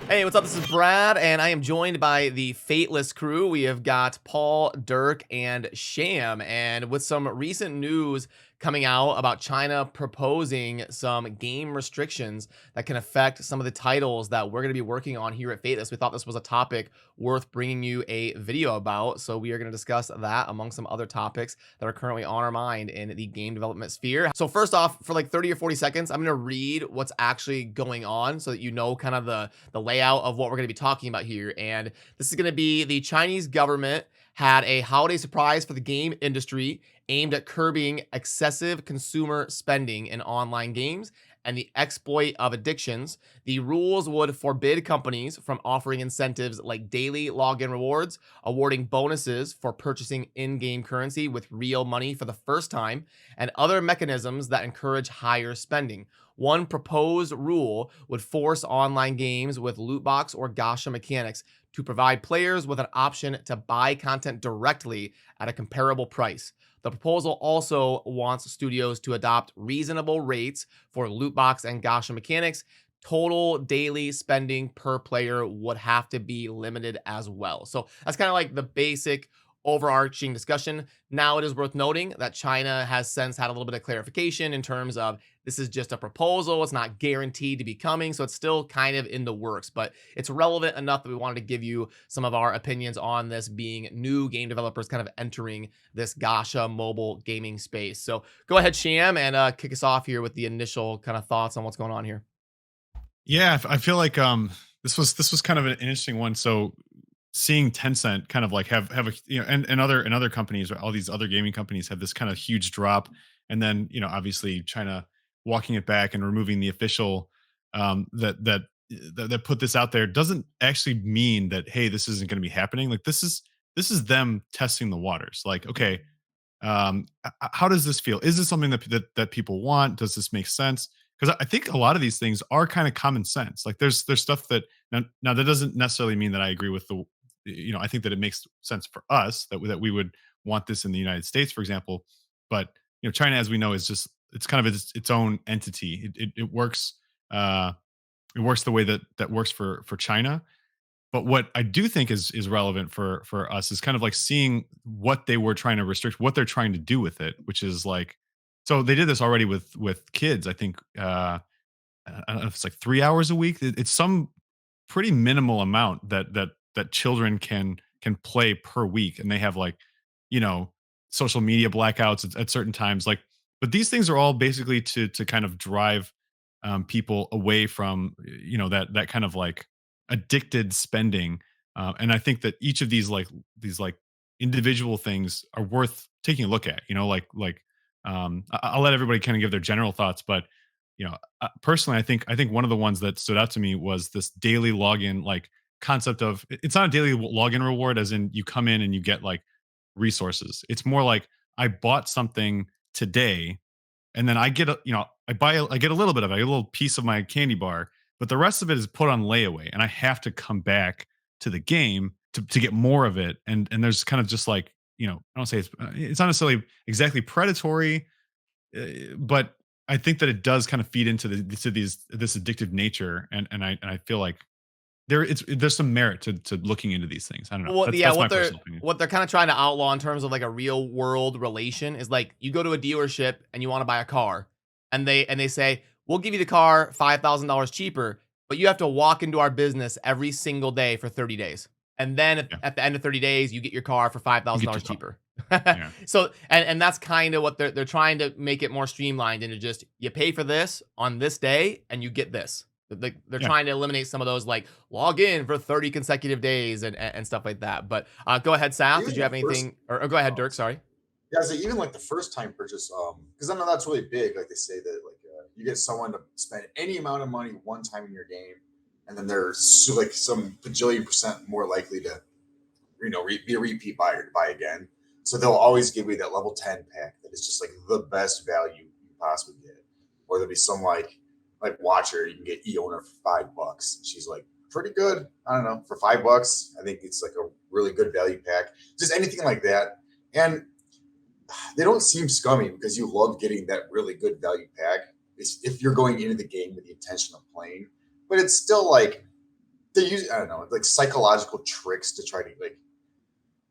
Hey, what's up? This is Brad, and I am joined by the Fateless crew. We have got Paul, Dirk, and Sham. And with some recent news coming out about China proposing some game restrictions that can affect some of the titles that we're going to be working on here at Fateless, we thought this was a topic worth bringing you a video about. So we are going to discuss that among some other topics that are currently on our mind in the game development sphere. So first off, for like 30 or 40 seconds, I'm going to read what's actually going on so that you know kind of the layout of what we're going to be talking about here. And this is going to be the Chinese government had a holiday surprise for the game industry aimed at curbing excessive consumer spending in online games and the exploit of addictions. The rules would forbid companies from offering incentives like daily login rewards, awarding bonuses for purchasing in-game currency with real money for the first time, and other mechanisms that encourage higher spending. One proposed rule would force online games with loot box or gacha mechanics to provide players with an option to buy content directly at a comparable price. The proposal also wants studios to adopt reasonable rates for loot box and gacha mechanics. Total daily spending per player would have to be limited as well. So that's kind of like the basic overarching discussion. Now it is worth noting that China has since had a little bit of clarification in terms of this is just a proposal. It's not guaranteed to be coming. So it's still kind of in the works, but it's relevant enough that we wanted to give you some of our opinions on this being new game developers kind of entering this gacha mobile gaming space. So go ahead, Sham, and kick us off here with the initial kind of thoughts on what's going on here. Yeah, I feel like this was kind of an interesting one. So seeing Tencent kind of like have a and other companies, all these other gaming companies have this kind of huge drop, and then obviously China walking it back and removing the official that put this out there doesn't actually mean that, hey, this isn't going to be happening. Like this is them testing the waters. Like, okay, how does this feel? Is this something that people want? Does this make sense? Because I think a lot of these things are kind of common sense. Like there's stuff that now that doesn't necessarily mean that I agree with I think that it makes sense for us that we would want this in the United States, for example. But China, as we know, is just it's kind of its own entity. It works. It works the way that works for China. But what I do think is relevant for us is kind of like seeing what they were trying to restrict, what they're trying to do with it, which is like, so they did this already with kids. I think I don't know if it's like 3 hours a week. It's some pretty minimal amount that children can play per week, and they have like you know social media blackouts at certain times. Like, but these things are all basically to kind of drive people away from that kind of like addicted spending. And I think that each of these individual things are worth taking a look at. I'll let everybody kind of give their general thoughts, but personally, I think one of the ones that stood out to me was this daily login like concept of it's not a daily login reward as in you come in and you get like resources. It's more like I bought something today and then I get I get a little bit of it, I get a little piece of my candy bar, but the rest of it is put on layaway, and I have to come back to the game to get more of it. And there's kind of just like I don't say it's not necessarily exactly predatory, but I think that it does kind of feed into this addictive nature, and I feel like there's some merit to looking into these things. I don't know. Well, yeah, That's my personal opinion. what they're kind of trying to outlaw in terms of like a real world relation is like you go to a dealership and you want to buy a car, and they say we'll give you the car $5,000 cheaper, but you have to walk into our business every single day for 30 days, and then Yeah, at the end of 30 days you get your car for five you thousand get your dollars car. cheaper. Yeah, So and that's kind of what they're trying to make it more streamlined into just you pay for this on this day and you get this. They're yeah. trying to eliminate some of those like log in for 30 consecutive days and stuff like that. But go ahead, Saf. Did Even you the have first, anything? Or go ahead, oh, Dirk. Sorry. yeah, so even like the first time purchase, because I know that's really big. Like they say that like you get someone to spend any amount of money one time in your game, and then they're like some bajillion percent more likely to be a repeat buyer to buy again. So they'll always give you that level 10 pack that is just like the best value you possibly get. Or there'll be some like Watcher, you can get Eona for $5. She's like pretty good. I don't know, for $5. I think it's like a really good value pack. Just anything like that. And they don't seem scummy because you love getting that really good value pack. If you're going into the game with the intention of playing, but it's still like they use, I don't know, like psychological tricks to try to like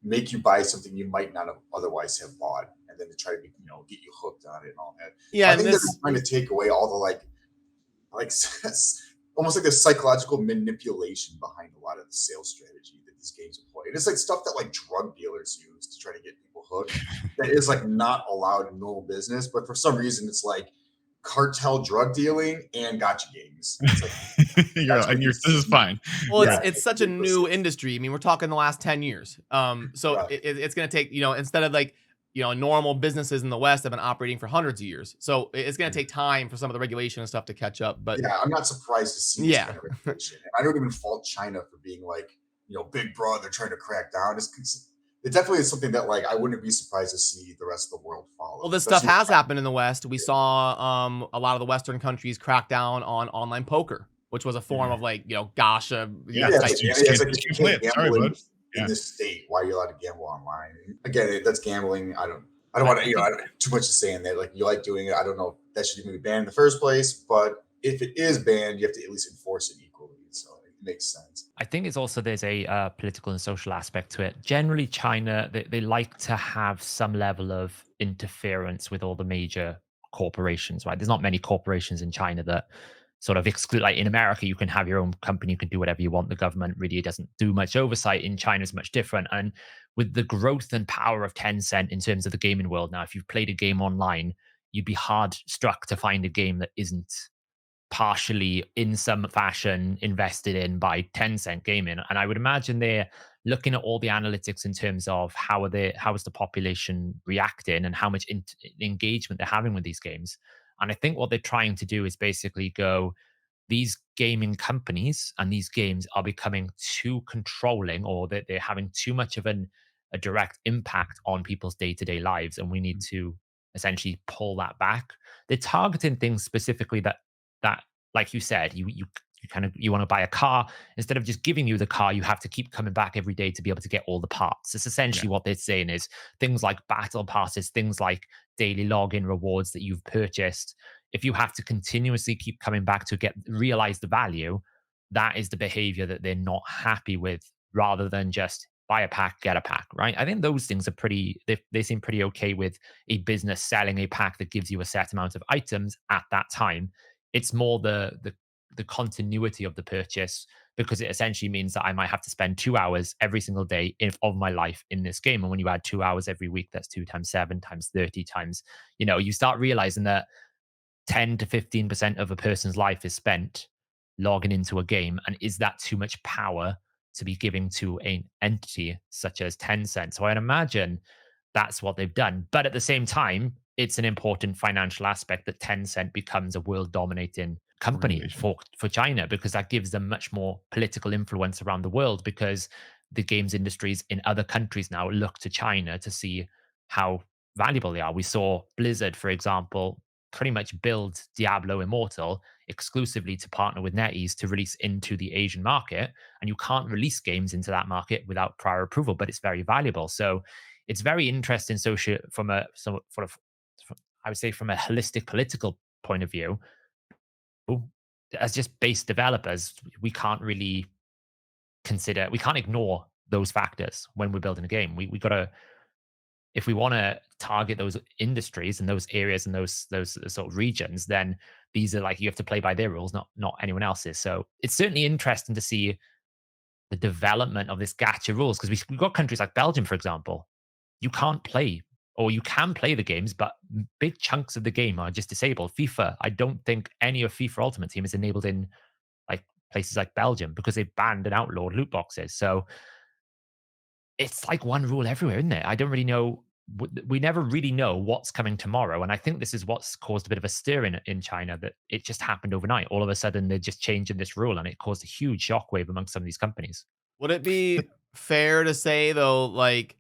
make you buy something you might not have otherwise have bought, and then to try to get you hooked on it and all that. So Yeah, I and think they're this trying to take away all the like almost like the psychological manipulation behind a lot of the sales strategy that these games employ. And it's like stuff that like drug dealers use to try to get people hooked. That is like not allowed in normal business, but for some reason it's like cartel drug dealing and gotcha games. It's like This is fine. well, Yeah, it's such a new industry. I mean, we're talking the last 10 years. So right. it's going to take, instead of like, normal businesses in the West have been operating for hundreds of years. So it's going to take time for some of the regulation and stuff to catch up. But Yeah, I'm not surprised to see this yeah, kind of regulation. And I don't even fault China for being like, big brother trying to crack down. It definitely is something that like I wouldn't be surprised to see the rest of the world follow. well, this stuff especially has China. happened in the West. We saw a lot of the Western countries crack down on online poker, which was a form of like, gotcha. Yeah, Yeah, type- it's like if you can't Sorry, gamble bud. in this state, why are you allowed to gamble online? Again, that's gambling. I don't want to, I don't have too much to say in that. Like you like doing it. I don't know if that should even be banned in the first place, but if it is banned, you have to at least enforce it equally. So it makes sense. I think it's also there's a political and social aspect to it. Generally, China they like to have some level of interference with all the major corporations. Right? There's not many corporations in China that sort of exclude. Like in America, you can have your own company, you can do whatever you want. The government really doesn't do much oversight. In China, it's much different. And with the growth and power of Tencent in terms of the gaming world now, if you've played a game online, you'd be hard struck to find a game that isn't partially in some fashion invested in by Tencent Gaming. And I would imagine they're looking at all the analytics in terms of how is the population reacting and how much engagement they're having with these games. And I think what they're trying to do is basically go, these gaming companies and these games are becoming too controlling, or that they're having too much of a direct impact on people's day-to-day lives, and we need to essentially pull that back. They're targeting things specifically that like you said, you want to buy a car. Instead of just giving you the car, you have to keep coming back every day to be able to get all the parts. It's essentially what they're saying is things like battle passes, things like daily login rewards that you've purchased. If you have to continuously keep coming back to realize the value, that is the behavior that they're not happy with, rather than just buy a pack, get a pack, right? I think those things are they seem pretty okay with a business selling a pack that gives you a set amount of items at that time. It's more the continuity of the purchase, because it essentially means that I might have to spend 2 hours every single day of my life in this game. And when you add 2 hours every week, that's 2 times 7 times 30 times, you start realizing that 10 to 15% of a person's life is spent logging into a game. And is that too much power to be giving to an entity such as Tencent? So I'd imagine that's what they've done. But at the same time, it's an important financial aspect that Tencent becomes a world dominating company for China, because that gives them much more political influence around the world, because the games industries in other countries now look to China to see how valuable they are. We saw Blizzard, for example, pretty much build Diablo Immortal exclusively to partner with NetEase to release into the Asian market. And you can't release games into that market without prior approval, but it's very valuable. So it's very interesting from a I would say from a holistic political point of view. As just base developers, we can't really we can't ignore those factors when we're building a game. We got to, if we want to target those industries and those areas and those sort of regions, then these are like, you have to play by their rules, not anyone else's. So it's certainly interesting to see the development of this gacha rules, because we've got countries like Belgium, for example. You can't play, or you can play the games, but big chunks of the game are just disabled. FIFA, I don't think any of FIFA Ultimate Team is enabled in like places like Belgium, because they banned and outlawed loot boxes. So it's like one rule everywhere, isn't it? I don't really know. We never really know what's coming tomorrow. And I think this is what's caused a bit of a stir in China, that it just happened overnight. All of a sudden, they're just changing this rule, and it caused a huge shockwave among some of these companies. Would it be fair to say though, like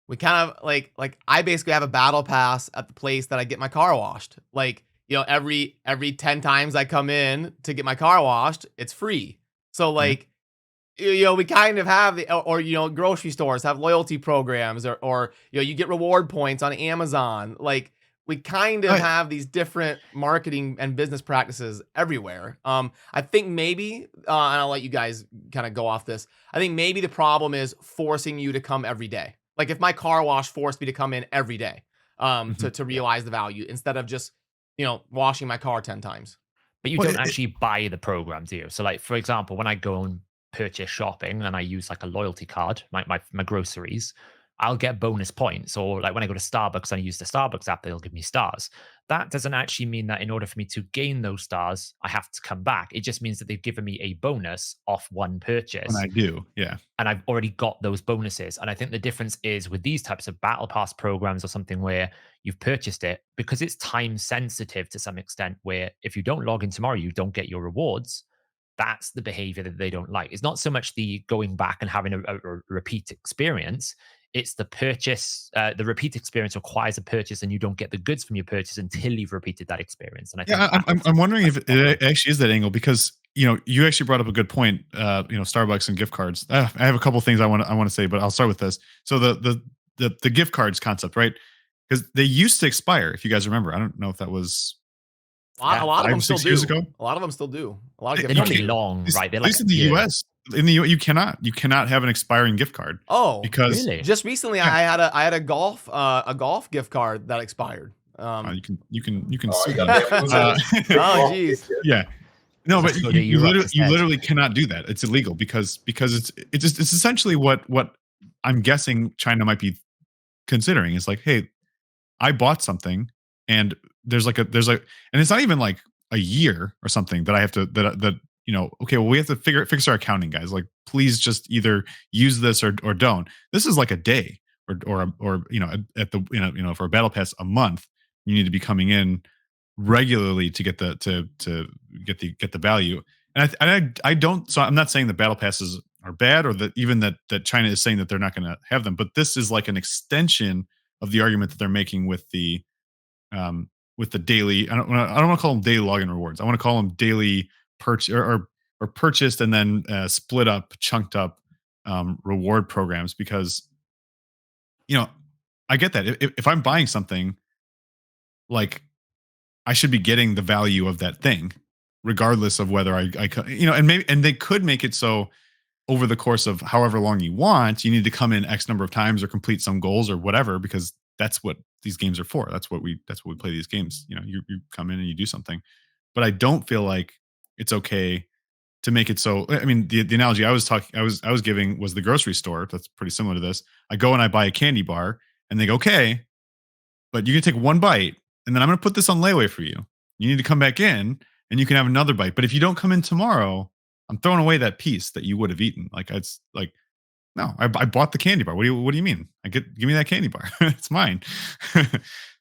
we kind of like I basically have a battle pass at the place that I get my car washed. Like, every 10 times I come in to get my car washed, it's free. So like, we kind of have grocery stores have loyalty programs, or you get reward points on Amazon. Like we kind of have these different marketing and business practices everywhere. I think maybe, and I'll let you guys kind of go off this. I think maybe the problem is forcing you to come every day. Like if my car wash forced me to come in every day, to realize the value instead of just, washing my car 10 times. But you Well, don't actually buy the program, do you? So, like for example, when I go and purchase shopping and I use like a loyalty card, my groceries, I'll get bonus points. Or like when I go to Starbucks and I use the Starbucks app, they'll give me stars. That doesn't actually mean that in order for me to gain those stars, I have to come back. It just means that they've given me a bonus off one when purchase. I do, yeah. And I've already got those bonuses. And I think the difference is with these types of battle pass programs or something where you've purchased it, because it's time sensitive to some extent, where if you don't log in tomorrow, you don't get your rewards. That's the behavior that they don't like. It's not so much the going back and having a repeat experience. It's the purchase. The repeat experience requires a purchase, and you don't get the goods from your purchase until you've repeated that experience. And I think I'm wondering if it actually is that angle, because you actually brought up a good point. Starbucks and gift cards. I have a couple things I want to say, but I'll start with this. So the gift cards concept, right? Because they used to expire. If you guys remember, I don't know if that was A lot of them still 6 do. years ago. A lot of them still do. A lot of they're gift not cards. really long, right? They're At like least in the US, you cannot have an expiring gift card. Oh, Because really? just recently Yeah. I had a golf gift card that expired. you can Oh, sue you them. got that. Oh, geez. Yeah. No, but Just go you, to you Europe literally you instead. literally cannot do that. It's illegal because it's essentially what I'm guessing China might be considering. Is like, hey, I bought something and there's like and it's not even like a year or something that I have to okay, well, we have to fix our accounting, guys. Like, please just either use this or don't. This is like a day or at the for a battle pass a month, you need to be coming in regularly to get to get the value. And I don't, so I'm not saying the battle passes are bad or that even that China is saying that they're not going to have them, but this is like an extension of the argument that they're making with the daily. I don't want to call them daily login rewards. I want to call them daily purchase or purchased and then split up, chunked up reward programs, because I get that if I'm buying something, like, I should be getting the value of that thing, regardless of whether and they could make it so over the course of however long you want, you need to come in X number of times or complete some goals or whatever, because that's what these games are for. That's what we play these games. You come in and you do something, but I don't feel like it's okay to make it so. I mean, the analogy I was giving was the grocery store. That's pretty similar to this. I go and I buy a candy bar, and they go, okay, but you can take one bite, and then I'm going to put this on layaway for you. You need to come back in, and you can have another bite. But if you don't come in tomorrow, I'm throwing away that piece that you would have eaten. Like, it's like, no, I bought the candy bar. What do you mean? Give me that candy bar. It's mine.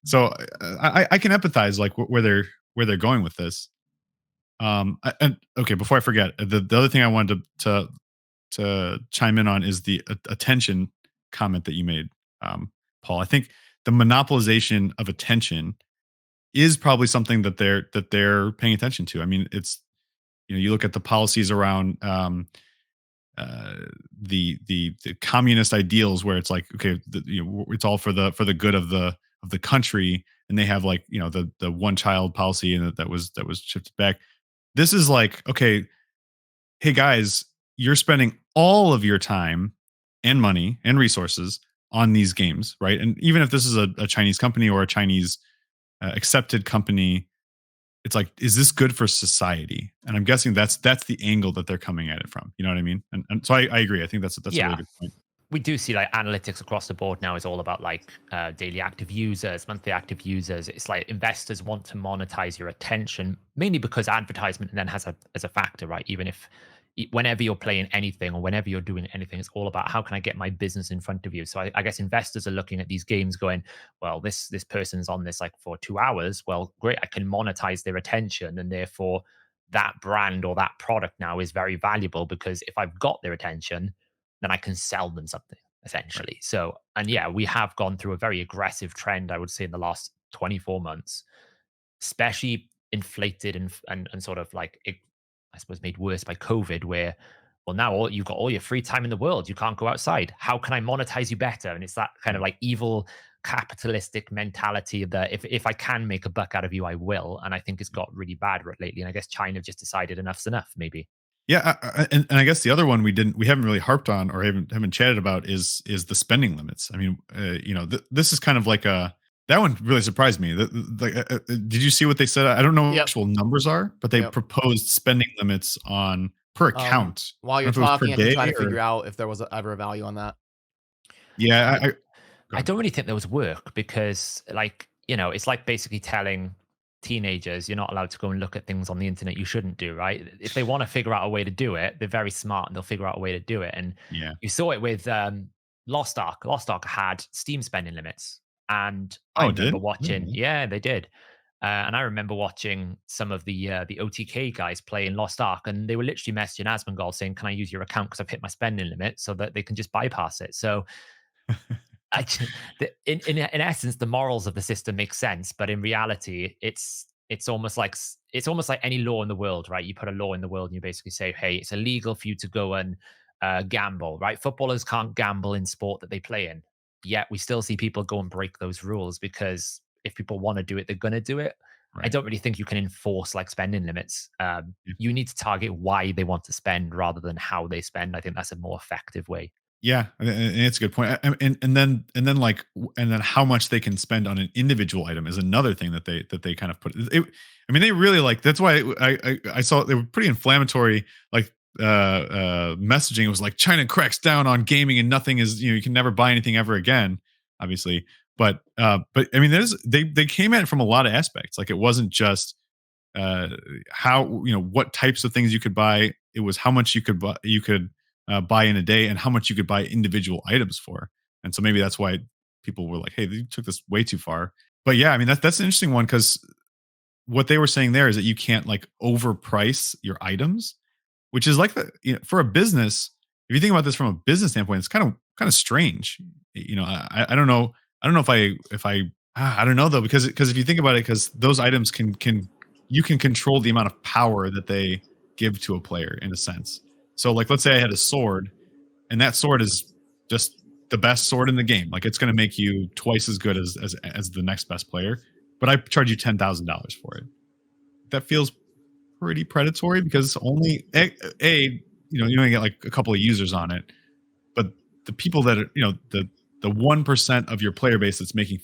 So I can empathize like where they're going with this. And okay, before I forget, the other thing I wanted to chime in on is the attention comment that you made, Paul. I think the monopolization of attention is probably something that they're paying attention to. I mean, it's you look at the policies around the communist ideals, where it's like, okay, it's all for the good of the country, and they have like the one child policy, and that was shifted back. This is like, okay, hey guys, you're spending all of your time and money and resources on these games, right? And even if this is a Chinese company or a Chinese accepted company, it's like, is this good for society? And I'm guessing that's the angle that they're coming at it from. You know what I mean? And so I agree. I think that's a really good point. We do see like analytics across the board now is all about like daily active users, monthly active users. It's like investors want to monetize your attention, mainly because advertisement then has as a factor, right? Even if whenever you're playing anything or whenever you're doing anything, it's all about how can I get my business in front of you. So I guess investors are looking at these games going, well, this person's on this like for 2 hours. Well, great, I can monetize their attention, and therefore that brand or that product now is very valuable, because if I've got their attention, then I can sell them something essentially. Right. So, and yeah, we have gone through a very aggressive trend, I would say, in the last 24 months, especially inflated and sort of like, I suppose, made worse by COVID, where, well, now you've got all your free time in the world. You can't go outside. How can I monetize you better? And it's that kind of like evil capitalistic mentality that if I can make a buck out of you, I will. And I think it's got really bad lately. And I guess China have just decided enough's enough, maybe. Yeah, and I guess the other one we haven't really harped on or haven't chatted about is the spending limits. I mean, this is kind of like that one really surprised me. Did you see what they said? I don't know what Yep. actual numbers are, but they Yep. proposed spending limits on per account. While you're I don't know if it was talking, I per can day try to or- figure out if there was ever a value on that. Yeah, I don't really think there was work because, like, it's like basically telling teenagers you're not allowed to go and look at things on the internet you shouldn't do, right? If they want to figure out a way to do it, they're very smart and they'll figure out a way to do it. And yeah. you saw it with Lost Ark. Lost Ark had Steam spending limits, and I Oh, it remember did? watching. Mhm. Yeah, they did. And I remember watching some of the OTK guys play in Lost Ark, and they were literally messaging Asmongold saying, "Can I use your account because I've hit my spending limit?" So that they can just bypass it. So in essence, the morals of the system make sense, but in reality, it's almost like any law in the world, right? You put a law in the world, and you basically say, "Hey, it's illegal for you to go and gamble." Right? Footballers can't gamble in sport that they play in. Yet we still see people go and break those rules because if people want to do it, they're going to do it. I Right. don't really think you can enforce like spending limits. Yeah. You need to target why they want to spend rather than how they spend. I think that's a more effective way. Yeah, and it's a good point. And then how much they can spend on an individual item is another thing that they kind of put. I mean, they really like. That's why I saw they were pretty inflammatory. Like messaging was like China cracks down on gaming and nothing is you can never buy anything ever again. Obviously, but I mean, they came at it from a lot of aspects. Like it wasn't just how what types of things you could buy. It was how much you could buy in a day and how much you could buy individual items for. And so maybe that's why people were like, hey, they took this way too far. But yeah, I mean, that's an interesting one because what they were saying there is that you can't like overprice your items, which is like for a business. If you think about this from a business standpoint, it's kind of strange. I don't know. I don't know if I don't know though, because if you think about it, because those items you can control the amount of power that they give to a player in a sense. So like, let's say I had a sword and that sword is just the best sword in the game. Like it's going to make you twice as good as the next best player, but I charge you $10,000 for it. That feels pretty predatory because only you only get like a couple of users on it, but the people that are, the 1% of your player base that's making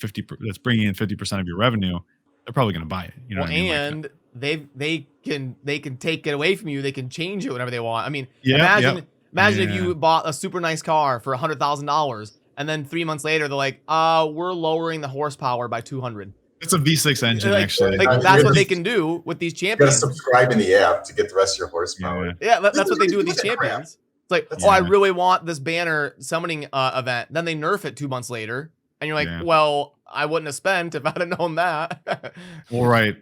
that's bringing in 50% of your revenue, they're probably going to buy it. You know what I mean? And they can take it away from you. They can change it whenever they want. I mean, Yeah, imagine if you bought a super nice car for $100,000 and then 3 months later they're like, we're lowering the horsepower by 200. It's a V6 engine, actually. Like that's what they can do with these You gotta champions. subscribe in the app to get the rest of your horsepower. Yeah, that's what they do with these champions. It's like, I really want this banner summoning event. Then they nerf it 2 months later, and you're like, well, I wouldn't have spent if I'd have known that. Well, right.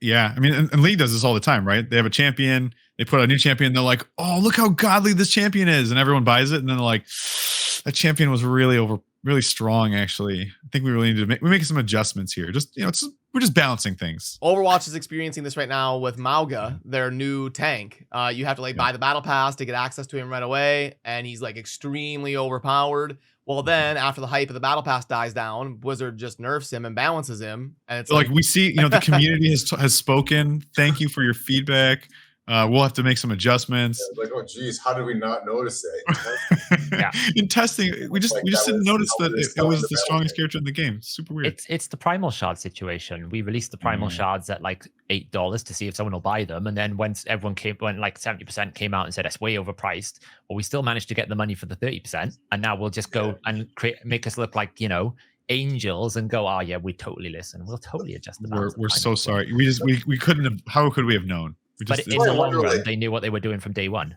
Yeah. I mean, and League does this all the time, right? They have a champion, they put a new champion, they're like, oh, look how godly this champion is. And everyone buys it. And then they're like, that champion was really strong, actually. I think we really need to we're making some adjustments here. Just, we're just balancing things. Overwatch is experiencing this right now with Mauga, their new tank. You have to buy the battle pass to get access to him right away. And he's like extremely overpowered. Well, then after the hype of the battle pass dies down, Blizzard just nerfs him and balances him. And it's like we see, the community has spoken. Thank you for your feedback. We'll have to make some adjustments. Like, oh geez, how did we not notice it? In testing, we just didn't notice that it was the strongest character in the game. Super weird. It's the primal shard situation. We released the primal shards at like $8 to see if someone will buy them, and then when like 70% came out and said it's way overpriced, well, we still managed to get the money for the 30%, and now we'll just go and make us look like angels and go, oh yeah, we totally listen. We'll totally adjust the balance. We're so sorry. We couldn't have. How could we have known? But in the long run, they knew what they were doing from day one.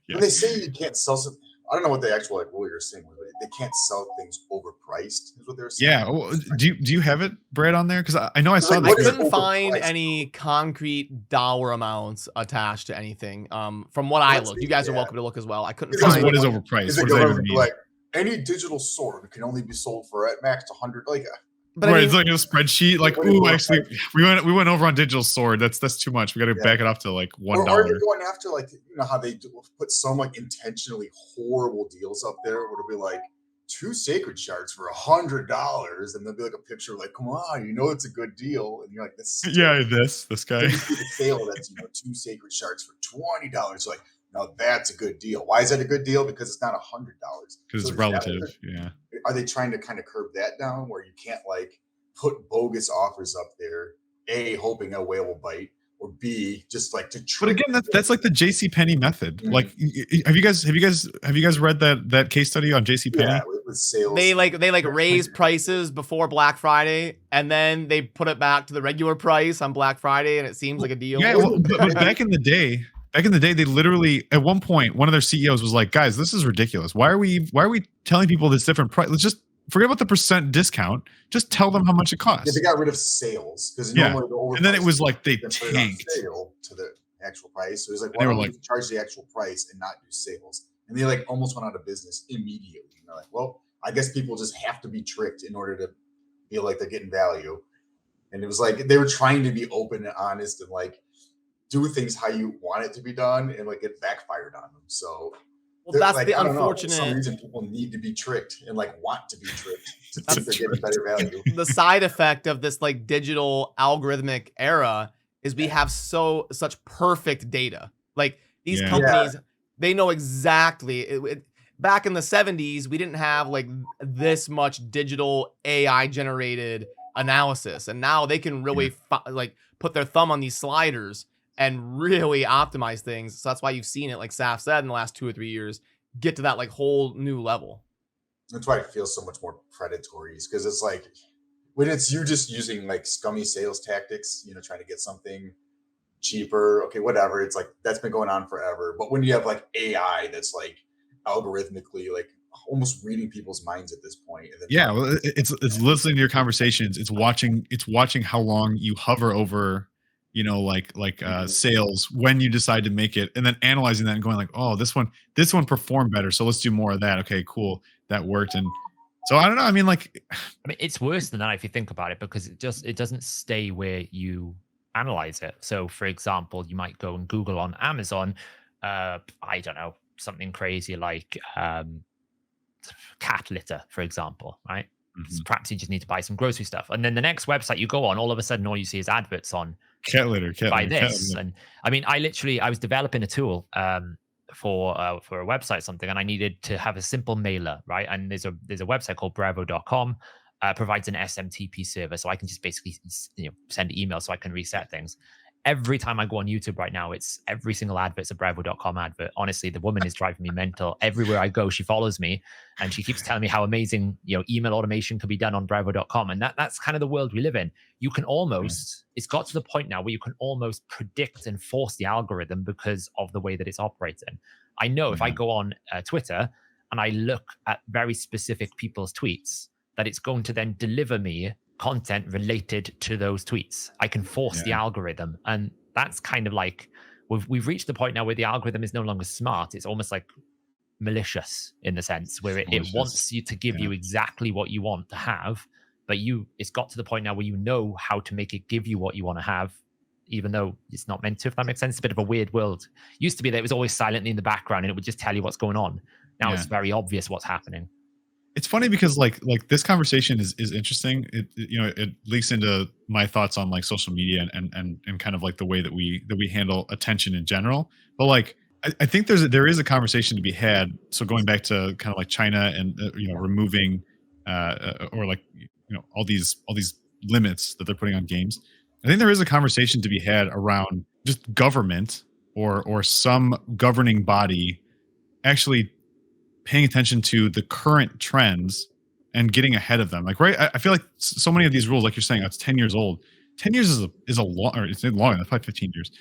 When they say you can't sell some, I don't know what the actual rule you're saying. They can't sell things overpriced. Is what they're saying. Yeah. Well, do you have it, Brad, on there? Because I know I saw. I couldn't find any concrete dollar amounts attached to anything. From what I looked, you guys are welcome to look as well. I couldn't find. What is overpriced? What does that even mean? Like any digital sword can only be sold for at max 100. But right, it's like a spreadsheet. Like, ooh, actually, we went over on digital sword. That's too much. We got to back it up to like $1. Or are they going after how they put some intentionally horrible deals up there? Would it be like 2 sacred shards for $100, and there'll be like a picture like, come on, it's a good deal, and you're like, this is Yeah, this guy. then you see the sale that's 2 sacred shards for $20. Like, no, that's a good deal. Why is that a good deal? Because it's not $100. Because it's relative. Yeah. Are they trying to kind of curb that down where you can't like put bogus offers up there, A, hoping a whale will bite, or B, just like to But trick? again, that's like the JCPenney method. Like, have you guys read that case study on JCPenney? Yeah, with sales. They raise prices before Black Friday, and then they put it back to the regular price on Black Friday, and it seems like a deal. Yeah, well, but back in the day, they literally, at one point, one of their CEOs was like, "Guys, this is ridiculous. Why are we telling people this different price? Let's just forget about the percent discount. Just tell them how much it costs." Yeah, they got rid of sales because normally and then it was like they tanked sale to the actual price. So it was like, they why were don't we charge the actual price and not do sales? And they like almost went out of business immediately. And they're like, well, I guess people just have to be tricked in order to feel like they're getting value. And it was like they were trying to be open and honest and like do things how you want it to be done, and like it backfired on them. So well, that's like, the I don't know, unfortunate. for some reason, people need to be tricked and like want to be tricked to think they're getting better value. The side effect of this like digital algorithmic era is we have such perfect data. Like these companies, they know exactly. Back in the 70s, we didn't have like this much digital AI generated analysis, and now they can really like put their thumb on these sliders and really optimize things. So that's why you've seen it, like Saf said, in the last 2 or 3 years, get to that like whole new level. That's why it feels so much more predatory, because it's like when it's you just using like scummy sales tactics, trying to get something cheaper. Okay, whatever. It's like that's been going on forever. But when you have like AI that's like algorithmically like almost reading people's minds at this point. And then well, it's listening to your conversations. It's watching how long you hover over, sales when you decide to make it, and then analyzing that and going like, oh, this one performed better, so let's do more of that. Okay, cool, that worked. And so I don't know. I mean, it's worse than that if you think about it, because it doesn't stay where you analyze it. So, for example, you might go and Google on Amazon, I don't know, something crazy like cat litter, for example, right? So perhaps you just need to buy some grocery stuff, and then the next website you go on, all of a sudden, all you see is adverts on cat litter. Buy this, and I mean, I was developing a tool for a website or something, and I needed to have a simple mailer, right? And there's a website called Bravo.com, provides an SMTP server, so I can just basically send emails so I can reset things. Every time I go on YouTube right now, it's every single advert's a Bravo.com advert. Honestly, the woman is driving me mental. Everywhere I go, she follows me, and she keeps telling me how amazing email automation can be done on Bravo.com. And that's kind of the world we live in. You can almost, it's got to the point now where you can almost predict and force the algorithm because of the way that it's operating. I know if I go on Twitter and I look at very specific people's tweets, that it's going to then deliver me content related to those tweets. I can force the algorithm, and that's kind of like we've reached the point now where the algorithm is no longer smart. It's almost like malicious in the sense where it wants you to give you exactly what you want to have, but it's got to the point now where you know how to make it give you what you want to have, even though it's not meant to, if that makes sense. It's a bit of a weird world. Used to be that it was always silently in the background and it would just tell you what's going on. Now it's very obvious what's happening. It's funny because like this conversation is interesting. It leaks into my thoughts on like social media and kind of like the way that we handle attention in general. But like I think there is a conversation to be had. So going back to kind of like China and removing or like all these limits that they're putting on games. I think there is a conversation to be had around just government or some governing body actually paying attention to the current trends and getting ahead of them. Like, right. I feel like so many of these rules, like you're saying, it's 10 years old. 10 years is a long, or it's long, that's probably 15 years.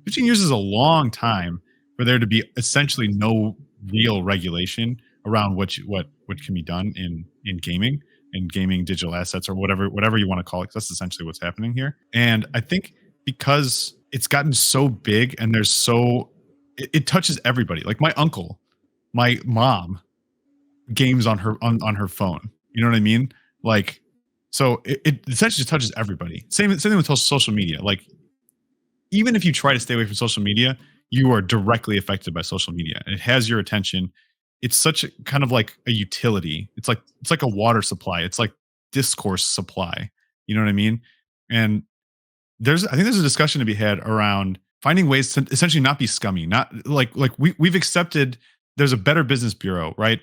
15 years is a long time for there to be essentially no real regulation around what can be done in gaming and gaming digital assets or whatever you want to call it. 'Cause that's essentially what's happening here. And I think because it's gotten so big and it touches everybody. Like my uncle, my mom games on her phone. You know what I mean? Like, so it essentially just touches everybody. Same thing with social media. Like, even if you try to stay away from social media, you are directly affected by social media. It has your attention. it's such a kind of like a utility. It's like a water supply. It's like discourse supply. You know what I mean? And I think there's a discussion to be had around finding ways to essentially not be scummy, not like we've accepted there's a Better Business Bureau, right?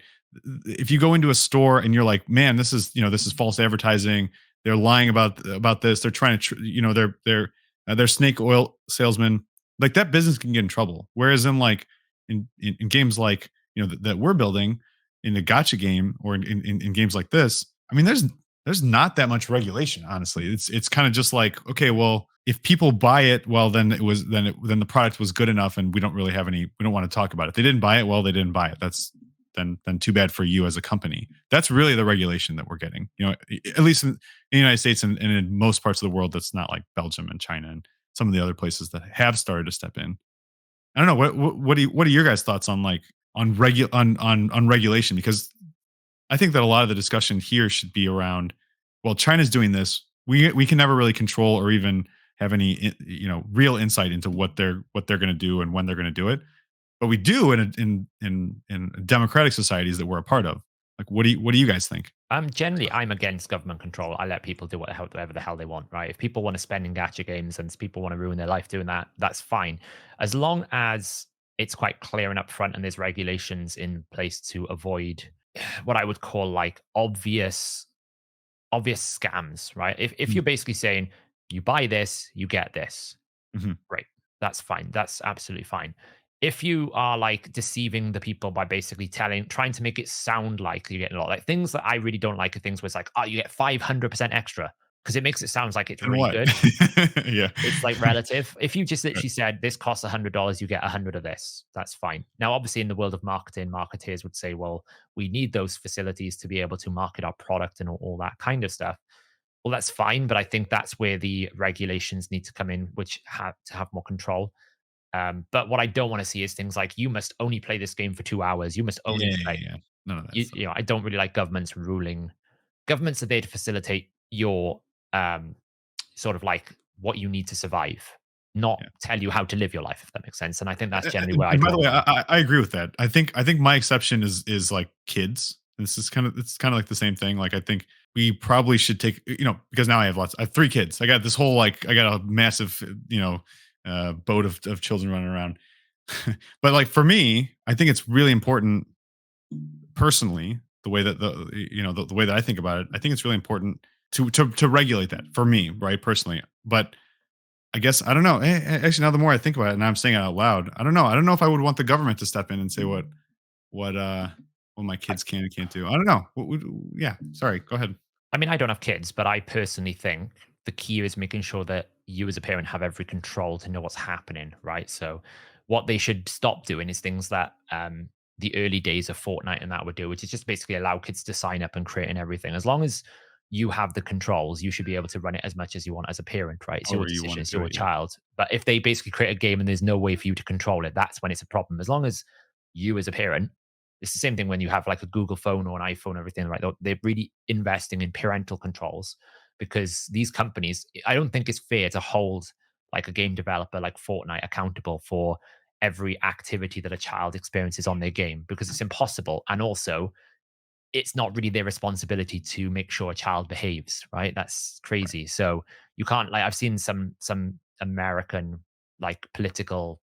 If you go into a store and you're like, man, this is, this is false advertising. They're lying about this. They're trying to, they're snake oil salesmen. Like that business can get in trouble. Whereas in like in games like that we're building in a gotcha game or in games like this, I mean, there's not that much regulation, honestly. It's kind of just like, okay, well, if people buy it, well, then the product was good enough, and we don't want to talk about it. If they didn't buy it, well, they didn't buy it. That's then too bad for you as a company. That's really the regulation that we're getting. At least in the United States and in most parts of the world, that's not like Belgium and China and some of the other places that have started to step in. I don't know. What are your guys' thoughts on like on regulation? Because I think that a lot of the discussion here should be around, well, China's doing this. We can never really control or even have any real insight into what they're going to do and when they're going to do it. But we do in democratic societies that we're a part of. Like, what do you guys think? Generally, I'm against government control. I let people do whatever the hell they want, right? If people want to spend in gacha games and people want to ruin their life doing that, that's fine. As long as it's quite clear and upfront and there's regulations in place to avoid what I would call like obvious scams, right? If you're basically saying you buy this, you get this, Mhm. great, that's fine. That's absolutely fine. If you are like deceiving the people by basically trying to make it sound like you're getting a lot, like things that I really don't like are things where it's like, oh, you get 500% extra because it makes it sound like it's And really what? good. Yeah. It's like relative. If you just literally said this costs $100, you get 100 of this. That's fine. Now, obviously, in the world of marketing, marketeers would say, well, we need those facilities to be able to market our product and all that kind of stuff. Well, that's fine, but I think that's where the regulations need to come in, which have to have more control. But what I don't want to see is things like you must only play this game for 2 hours. You must only Yeah. like Yeah. None of that you, stuff. you know. I don't really like governments ruling. Governments are there to facilitate your sort of like what you need to survive, not Yeah. tell you how to live your life. If that makes sense. And I think that's A- generally And, where I and by draw the the way, line. I agree with that. I think my exception is like kids. It's kind of like the same thing. Like I think we probably should take because now I have 3 kids. I got this whole I got a massive boat of children running around. But like for me, I think it's really important personally the way that the way that I think about it. I think it's really important to regulate that for me, right? Personally, but I guess I don't know. Actually, now the more I think about it, and I'm saying it out loud, I don't know. I don't know if I would want the government to step in and say what uh what my kids can and can't do. I don't know. Yeah, sorry. Go ahead. I mean, I don't have kids, but I personally think the key is making sure that you as a parent have every control to know what's happening, right? So what they should stop doing is things that the early days of Fortnite and that would do, which is just basically allow kids to sign up and create and everything. As long as you have the controls, you should be able to run it as much as you want as a parent, right? It's your However you decision, want it's to do your it. Yeah. child. But if they basically create a game and there's no way for you to control it, that's when it's a problem. As long as you as a parent, it's the same thing when you have like a Google phone or an iPhone, everything, right? They're really investing in parental controls because these companies, I don't think it's fair to hold like a game developer like Fortnite accountable for every activity that a child experiences on their game because it's impossible. And also, it's not really their responsibility to make sure a child behaves, right? That's crazy. So you can't like I've seen some American like political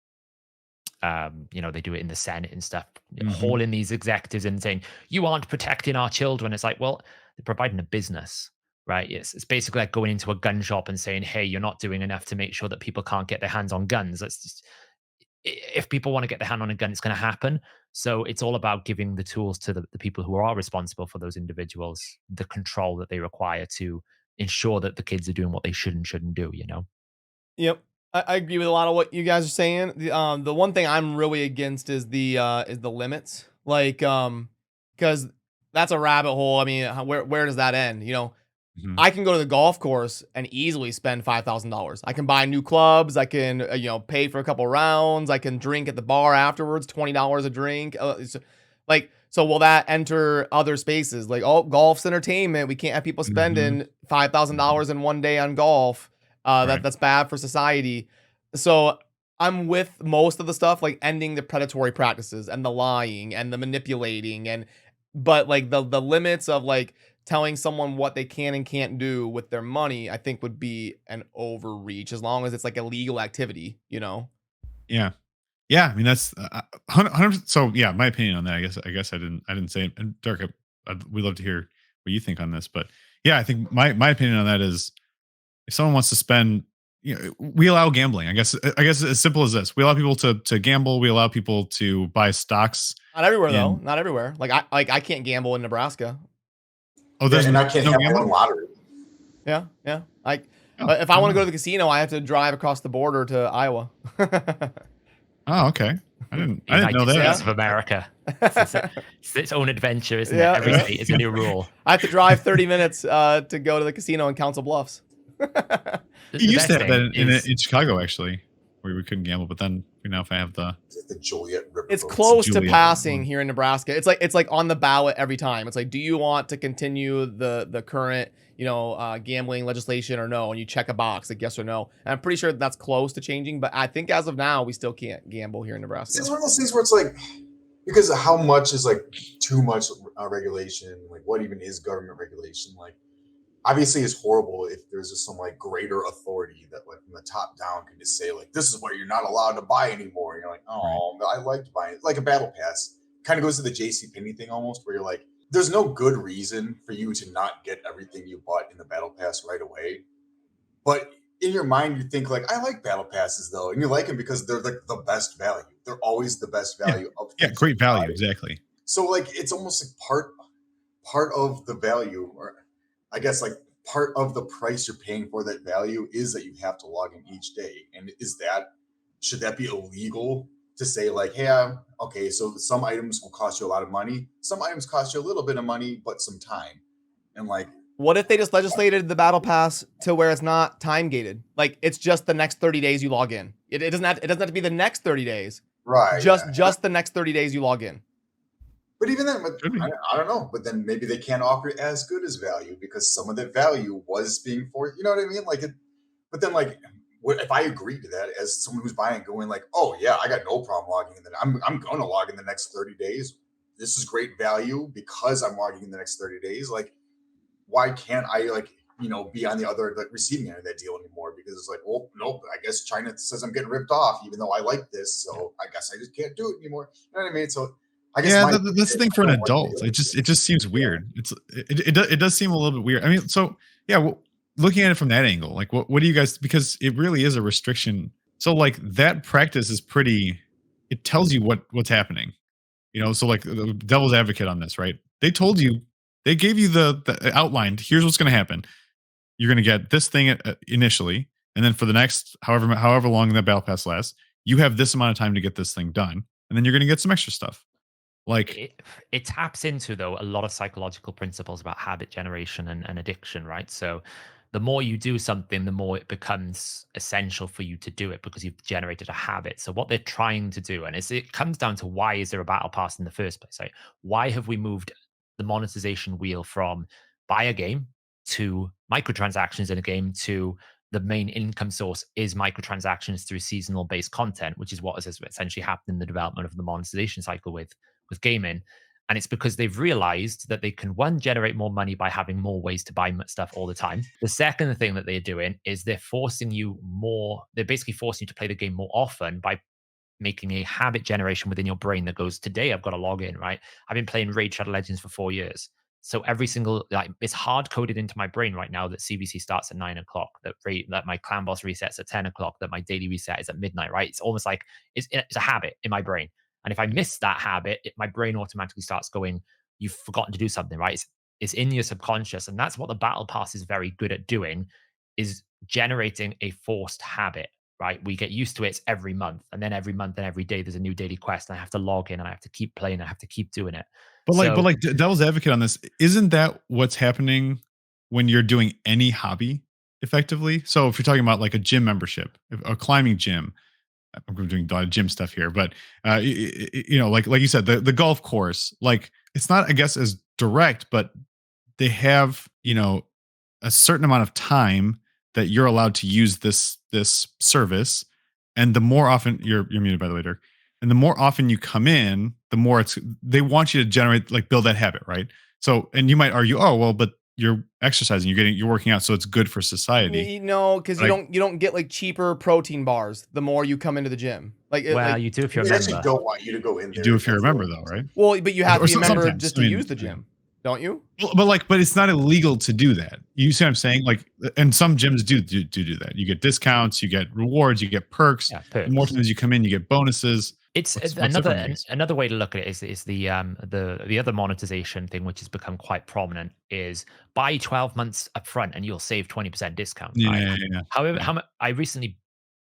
they do it in the Senate and stuff, Mhm. hauling these executives and saying, you aren't protecting our children. It's like, well, they're providing a business, right? It's basically like going into a gun shop and saying, hey, you're not doing enough to make sure that people can't get their hands on guns. That's just, if people want to get their hand on a gun, it's going to happen. So it's all about giving the tools to the people who are responsible for those individuals, the control that they require to ensure that the kids are doing what they should and shouldn't do, you know? Yep. I agree with a lot of what you guys are saying. The one thing I'm really against is the limits. Like, because that's a rabbit hole. I mean, where does that end? Mhm. I can go to the golf course and easily spend $5,000. I can buy new clubs. I can, pay for a couple rounds. I can drink at the bar afterwards, $20 a drink. So will that enter other spaces? Like, oh, golf's entertainment. We can't have people Mhm. spending $5,000 Mhm. in one day on golf. Right. That's bad for society. So I'm with most of the stuff, like ending the predatory practices and the lying and the manipulating but like the limits of like telling someone what they can and can't do with their money, I think would be an overreach as long as it's like a legal activity, you know? Yeah. Yeah, I mean that's 100. So yeah, my opinion on that. I guess I didn't say it. And Dirk, we'd love to hear what you think on this. But yeah, I think my opinion on that is if someone wants to spend, we allow gambling. I guess as simple as this: we allow people to gamble. We allow people to buy stocks. Not everywhere though. In Not everywhere. I can't gamble in Nebraska. there's and I can't no have my gambling. own lottery. Yeah, yeah. Oh, But if I I want to don't go know. to the casino, I have to drive across the border to Iowa. Oh, okay. I didn't know United that. States of America. It's its own adventure, isn't Yeah, it? Every yeah. state is a new rule. I have to drive 30 minutes to go to the casino in Council Bluffs. You used to best have that thing is in Chicago, actually, where we couldn't gamble. But then, if I have the It's like the Joliet River. It's boats. close to Juliet. passing here in Nebraska. It's like on the ballot every time. It's like, do you want to continue the current gambling legislation or no? And you check a box like yes or no. And I'm pretty sure that's close to changing, but I think as of now we still can't gamble here in Nebraska. It's one of those things where it's like, because of how much is like too much regulation, like what even is government regulation? Like, obviously it's horrible if there's just some like greater authority that like from the top down can just say like, this is what you're not allowed to buy anymore. And you're like, oh, I liked buying it. Like a battle pass kind of goes to the JCPenney thing almost, where you're like, there's no good reason for you to not get everything you bought in the battle pass right away. But in your mind, you think like, I like battle passes though. And you like them because they're like the best value. They're always the best value of yeah, things great you buy. value, exactly. So like, it's almost like part of the value, or I guess like part of the price you're paying for that value is that you have to log in each day. And should that be illegal to say like, hey, okay, so some items will cost you a lot of money. Some items cost you a little bit of money, but some time. And like, What if they just legislated the battle pass to where it's not time gated? Like it's just the next 30 days you log in. It doesn't have to be the next 30 days. right. Just the next 30 days you log in. But even then, Could be. I don't know. But then maybe they can't offer it as good as value because some of that value was being forced. You know what I mean? Like, but then like, if I agree to that as someone who's buying, going like, oh yeah, I got no problem logging in. I'm going to log in the next 30 days. This is great value because I'm logging in the next 30 days. Like, why can't I like, be on the other like receiving end of that deal anymore? Because it's like, well, nope, I guess China says I'm getting ripped off, even though I like this. So I guess I just can't do it anymore. You know what I mean? So I guess That's the thing for an adult. It just seems weird. It does seem a little bit weird. I mean, so yeah, well, looking at it from that angle, like what do you guys, because it really is a restriction. So like that practice is it tells you what's happening. So like the devil's advocate on this, right? They gave you the outlined, here's what's going to happen. You're going to get this thing initially, and then for the next however long that battle pass lasts, you have this amount of time to get this thing done, and then you're going to get some extra stuff. Like it taps into though a lot of psychological principles about habit generation and addiction, right? So the more you do something, the more it becomes essential for you to do it because you've generated a habit. So what they're trying to do, and it comes down to why is there a battle pass in the first place? Like, why have we moved the monetization wheel from buy a game to microtransactions in a game to the main income source is microtransactions through seasonal based content, which is what has essentially happened in the development of the monetization cycle with gaming. And it's because they've realized that they can, one, generate more money by having more ways to buy stuff all the time. The second thing that they're doing is they're basically forcing you to play the game more often by making a habit generation within your brain that goes, today I've got to log in, right? I've been playing Raid Shadow Legends for 4 years. So every single, it's hard coded into my brain right now that CBC starts at 9 o'clock, that my clan boss resets at 10 o'clock, that my daily reset is at midnight, right? It's almost like it's a habit in my brain. And if I miss that habit, my brain automatically starts going, you've forgotten to do something, right? It's in your subconscious. And that's what the battle pass is very good at doing, is generating a forced habit, right? We get used to it every month. And then every month and every day, there's a new daily quest. And I have to log in and I have to keep playing. I have to keep doing it. But devil's advocate on this, isn't that what's happening when you're doing any hobby effectively? So if you're talking about like a gym membership, a climbing gym, I'm doing a lot of gym stuff here, but like you said, the golf course, like it's not, I guess, as direct, but they have, a certain amount of time that you're allowed to use this service. And the more often you're muted, by the way, Dirk. And the more often you come in, the more they want you to generate, like, build that habit, right? So, and you might argue, oh well, but you're exercising, you're working out, so it's good for society. No, because But you don't get like cheaper protein bars the more you come into the gym. Well, you do if you're a They actually member. don't want you to go in you there. do if you're a because member, they'll- though, right? well, but you have Or to be a member sometimes, just I to mean, use the yeah. gym, don't you? But it's not illegal to do that. You see what I'm saying? Like, and some gyms do that. You get discounts, you get rewards, you get perks. Yeah, The more perks. times you come in, you get bonuses. It's What's different, I guess? another way to look at it is the other monetization thing, which has become quite prominent, is buy 12 months upfront and you'll save 20% discount. Yeah, Right? yeah. However, Yeah. I recently,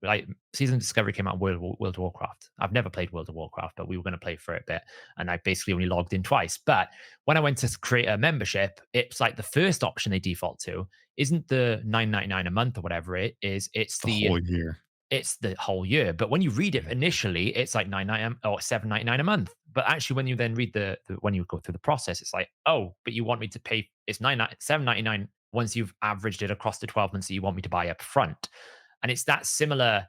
like, Season of Discovery came out World of Warcraft. I've never played World of Warcraft, but we were going to play for it a bit, and I basically only logged in twice. But when I went to create a membership, it's like the first option they default to isn't the $9.99 a month or whatever it is. It's The whole year. it's the whole year. But when you read it initially, it's like $9.99 or $7.99 a month. But actually, when you then read when you go through the process, it's like, oh, but you want me to pay, it's $7.99 once you've averaged it across the 12 months that you want me to buy up front. And it's that similar,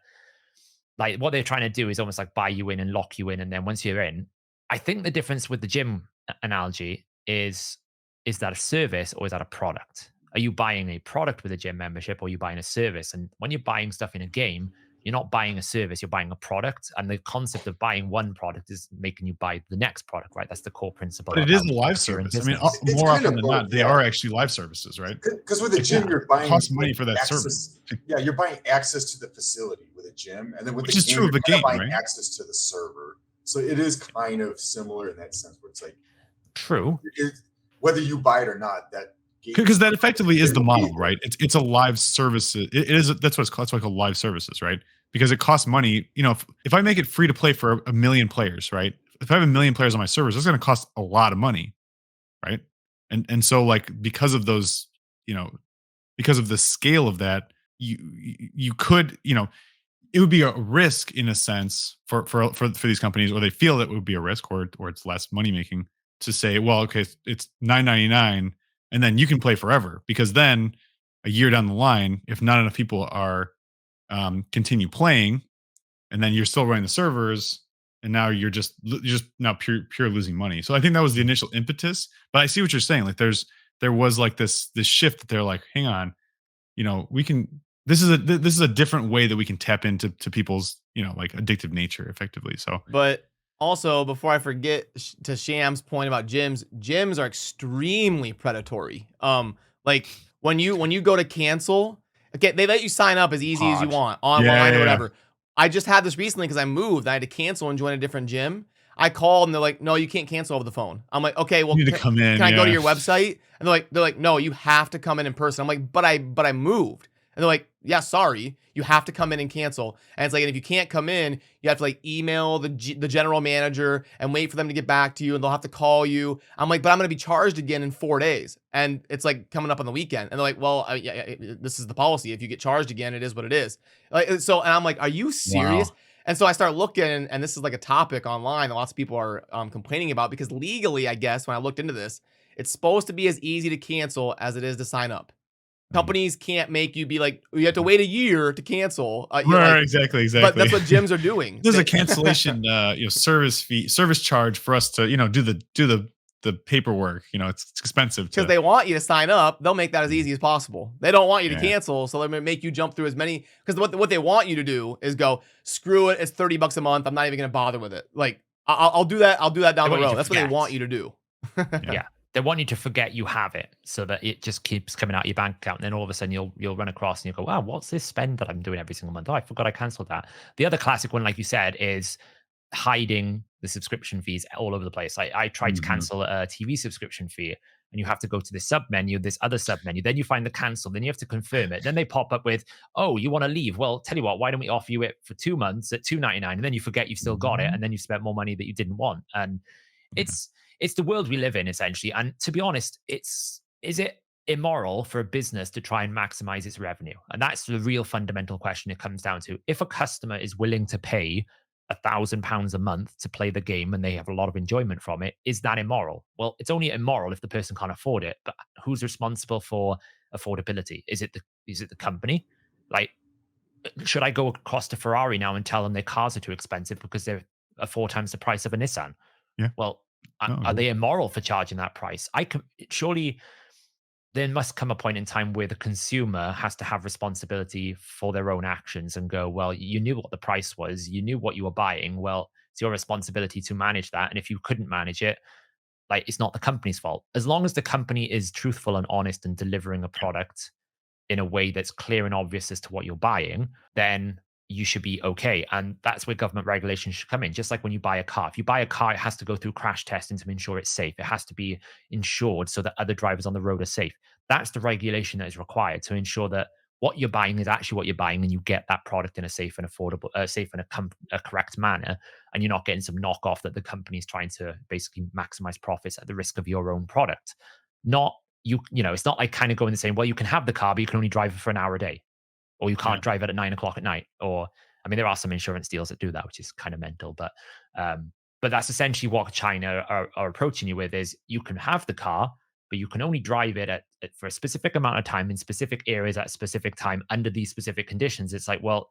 like what they're trying to do is almost like buy you in and lock you in. And then once you're in, I think the difference with the gym analogy is that a service or is that a product? Are you buying a product with a gym membership or are you buying a service? And when you're buying stuff in a game, you're not buying a service, you're buying a product. And the concept of buying one product is making you buy the next product, right? That's the core principle. But it is a live service. I mean, more often than not, they are actually live services, right? Because with a gym, you're buying costs money for that service. Yeah, you're buying access to the facility with a gym, and then with Which the is game, true of you're the game, buying right? access to the server. So it is kind of similar in that sense, where it's like true. Whether you buy it or not, that because that effectively is the model, right? It's a live service. It is that's why it's called live services, right? Because it costs money. You know, if I make it free to play for a million players, right? If I have a million players on my servers, that's going to cost a lot of money, right? And so, like, because of those, because of the scale of that, you could, it would be a risk in a sense for these companies, or they feel that it would be a risk, or it's less money making to say, well, okay, it's $9.99, and then you can play forever, because then a year down the line, if not enough people are continue playing, and then you're still running the servers, and now you're just now pure losing money. So I think that was the initial impetus. But I see what you're saying. Like there was like this shift that they're like, hang on, we can. This is a different way that we can tap into people's like addictive nature effectively. So, but also, before I forget, to Sham's point about gyms are extremely predatory. Like when you go to cancel, okay, they let you sign up as easy as you want online or whatever. I just had this recently because I moved. I had to cancel and join a different gym. I called and they're like, "No, you can't cancel over the phone." I'm like, "Okay, well, you need to come in. Can I go to your website?" And they're like, "No, you have to come in person." I'm like, "But I moved." And they're like, "Yeah, sorry, you have to come in and cancel." And it's like, and if you can't come in, you have to like email the general manager and wait for them to get back to you, and they'll have to call you. I'm like, "But I'm going to be charged again in 4 days." And it's like coming up on the weekend. And they're like, "Well, yeah, this is the policy. If you get charged again, it is what it is." Like, so, and I'm like, "Are you serious?" Wow. And so I start looking, and this is like a topic online that lots of people are complaining about, because legally, I guess, when I looked into this, it's supposed to be as easy to cancel as it is to sign up. Companies can't make you be like, you have to wait a year to cancel. Right, like, exactly. But that's what gyms are doing. There's a cancellation, service charge for us to, do the paperwork. It's expensive because they want you to sign up. They'll make that as easy as possible. They don't want you to cancel, so they're gonna make you jump through as many. Because what they want you to do is go, screw it. It's $30 a month. I'm not even gonna bother with it. Like I'll do that. I'll do that down the road. That's what they want you to do. Yeah. They want you to forget you have it, so that it just keeps coming out of your bank account. And then all of a sudden you'll run across and you'll go, wow, what's this spend that I'm doing every single month? Oh, I forgot I canceled that. The other classic one, like you said, is hiding the subscription fees all over the place. I tried to cancel a TV subscription fee, and you have to go to this sub menu, this other sub menu. Then you find the cancel. Then you have to confirm it. Then they pop up with, oh, you want to leave? Well, tell you what, why don't we offer you it for 2 months at $2.99? And then you forget you've still got it. And then you spent more money that you didn't want. And it's the world we live in, essentially. And to be honest, is it immoral for a business to try and maximize its revenue? And that's the real fundamental question it comes down to. If a customer is willing to pay £1,000 a month to play the game and they have a lot of enjoyment from it, is that immoral? Well, it's only immoral if the person can't afford it. But who's responsible for affordability? Is it the company? Like, Should I go across to Ferrari now and tell them their cars are too expensive because they're 4 times the price of a Nissan? Yeah. Well, No, are they immoral for charging that price? Surely there must come a point in time where the consumer has to have responsibility for their own actions and go, well, you knew what the price was, you knew what you were buying. Well, it's your responsibility to manage that. And if you couldn't manage it, like, it's not the company's fault. As long as the company is truthful and honest and delivering a product in a way that's clear and obvious as to what you're buying, then you should be okay. And that's where government regulation should come in. Just like when you buy a car. If you buy a car, it has to go through crash testing to ensure it's safe. It has to be insured so that other drivers on the road are safe. That's the regulation that is required to ensure that what you're buying is actually what you're buying, and you get that product in a safe and affordable, safe and a correct manner, and you're not getting some knockoff that the company is trying to basically maximize profits at the risk of your own product. Not it's not like kind of going and saying, well, you can have the car, but you can only drive it for an hour a day, or you can't drive it at 9 o'clock at night. Or, I mean, there are some insurance deals that do that, which is kind of mental, but that's essentially what China are approaching you with: is you can have the car, but you can only drive it for a specific amount of time in specific areas at a specific time under these specific conditions. It's like, well,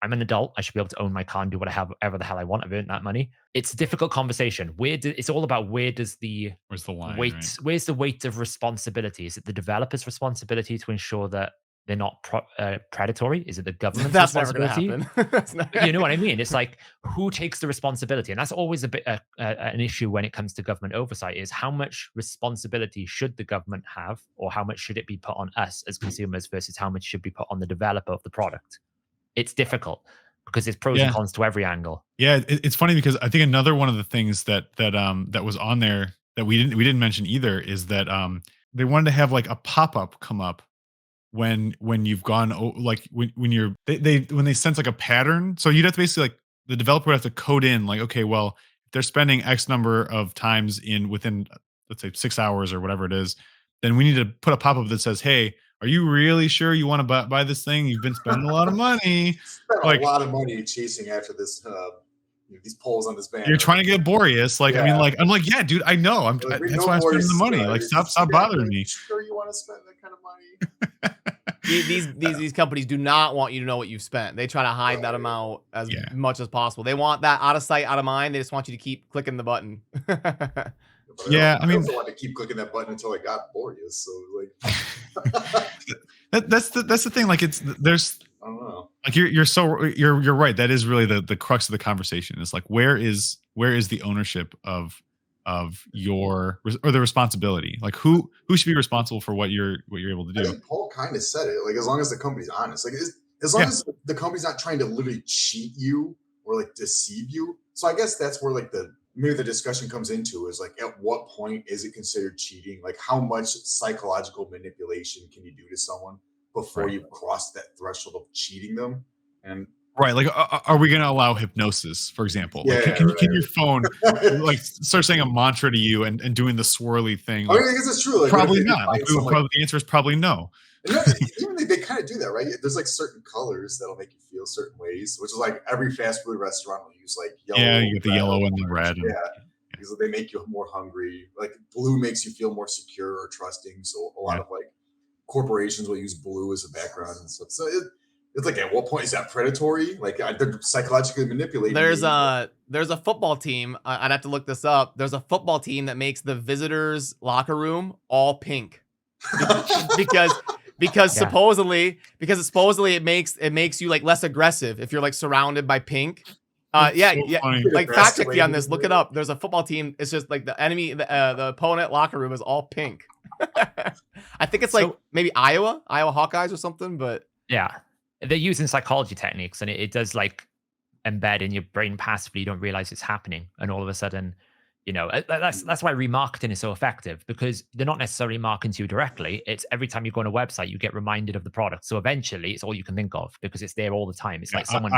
I'm an adult. I should be able to own my car and do whatever the hell I want. I've earned that money. It's a difficult conversation. It's all about where's the line, weight? right? Where's the weight of responsibility? Is it the developer's responsibility to ensure that they're not predatory? Is it the government's That's never going responsibility? to happen. That's not You know what I mean? It's like, who takes the responsibility? And that's always a bit an issue when it comes to government oversight: is how much responsibility should the government have, or how much should it be put on us as consumers versus how much should be put on the developer of the product? It's difficult because there's pros and cons to every angle. Yeah, it's funny because I think another one of the things that was on there that we didn't mention either is that they wanted to have like a pop-up come up when you've gone like when you're when they sense like a pattern. So you'd have to basically, like, the developer would have to code in, like, okay, well, if they're spending X number of times within, let's say, 6 hours or whatever it is, then we need to put a pop-up that says, hey, are you really sure you want to buy this thing? You've been spending a lot of money. Spent Like, a lot of money chasing after this these polls on this banner. you're trying to get Boreas. Like, I mean, like, I'm like, yeah, dude, I know. Like, that's why I'm spending the money. Like, stop bothering me. Sure, you want to spend that kind of money? These companies do not want you to know what you've spent. They try to hide that amount as much as possible. They want that out of sight, out of mind. They just want you to keep clicking the button. Yeah, I mean, I also want to keep clicking that button until I got Boreas. So like, that's the thing. Like, there's, I don't know. like, you're right. That is really the crux of the conversation. It's like, where is the ownership of your, or the responsibility? Like, who should be responsible for what you're able to do? I think Paul kind of said it. Like, as long as the company's honest, like, as long as the company's not trying to literally cheat you or like deceive you. So I guess that's where like maybe the discussion comes into, is like, at what point is it considered cheating? Like, how much psychological manipulation can you do to someone before you cross that threshold of cheating them? And right, like, are we going to allow hypnosis, for example? Like, can your phone like start saying a mantra to you and doing the swirly thing? Like, I mean, I guess it's true. Like, probably not. Like, the answer is probably no. Even they kind of do that, right? There's like certain colors that'll make you feel certain ways, which is like every fast food restaurant will use like yellow. Yeah, you get the yellow and the red. Because they make you more hungry. Like, blue makes you feel more secure or trusting. So a lot of like corporations will use blue as a background and stuff. So it's like, at what point is that predatory? Like, they're psychologically manipulating. There's a football team. I'd have to look this up. There's a football team that makes the visitors' locker room all pink because supposedly it makes you like less aggressive if you're like surrounded by pink. Funny. Like, fact check me on this. Look it up. There's a football team. It's just like the opponent locker room is all pink. I think it's like maybe Iowa Hawkeyes or something. But yeah, they're using psychology techniques, and it does like embed in your brain passively. You don't realize it's happening, and all of a sudden, that's why remarketing is so effective, because they're not necessarily marketing to you directly. It's every time you go on a website, you get reminded of the product. So eventually, it's all you can think of because it's there all the time. It's like someone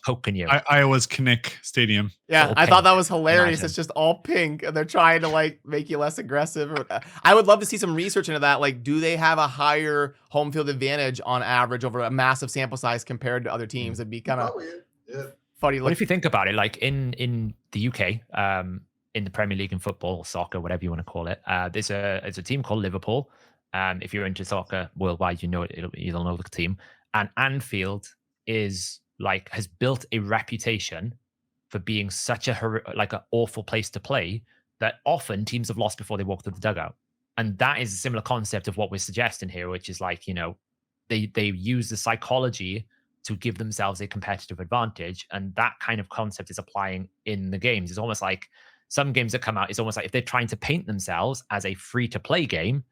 poking you. Iowa's Kinnick Stadium. Yeah, I thought that was hilarious. Imagine. It's just all pink, and they're trying to like make you less aggressive. I would love to see some research into that. Like, do they have a higher home field advantage on average over a massive sample size compared to other teams? It'd be kind of funny. But if you think about it, like in the UK, in the Premier League in football or soccer, whatever you want to call it, there's a team called Liverpool. If you're into soccer worldwide, you'll know the team. And Anfield is like has built a reputation for being such a like an awful place to play that often teams have lost before they walk through the dugout. And that is a similar concept of what we're suggesting here, which is like, they use the psychology to give themselves a competitive advantage. And that kind of concept is applying in the games. It's almost like some games that come out, it's almost like if they're trying to paint themselves as a free-to-play game,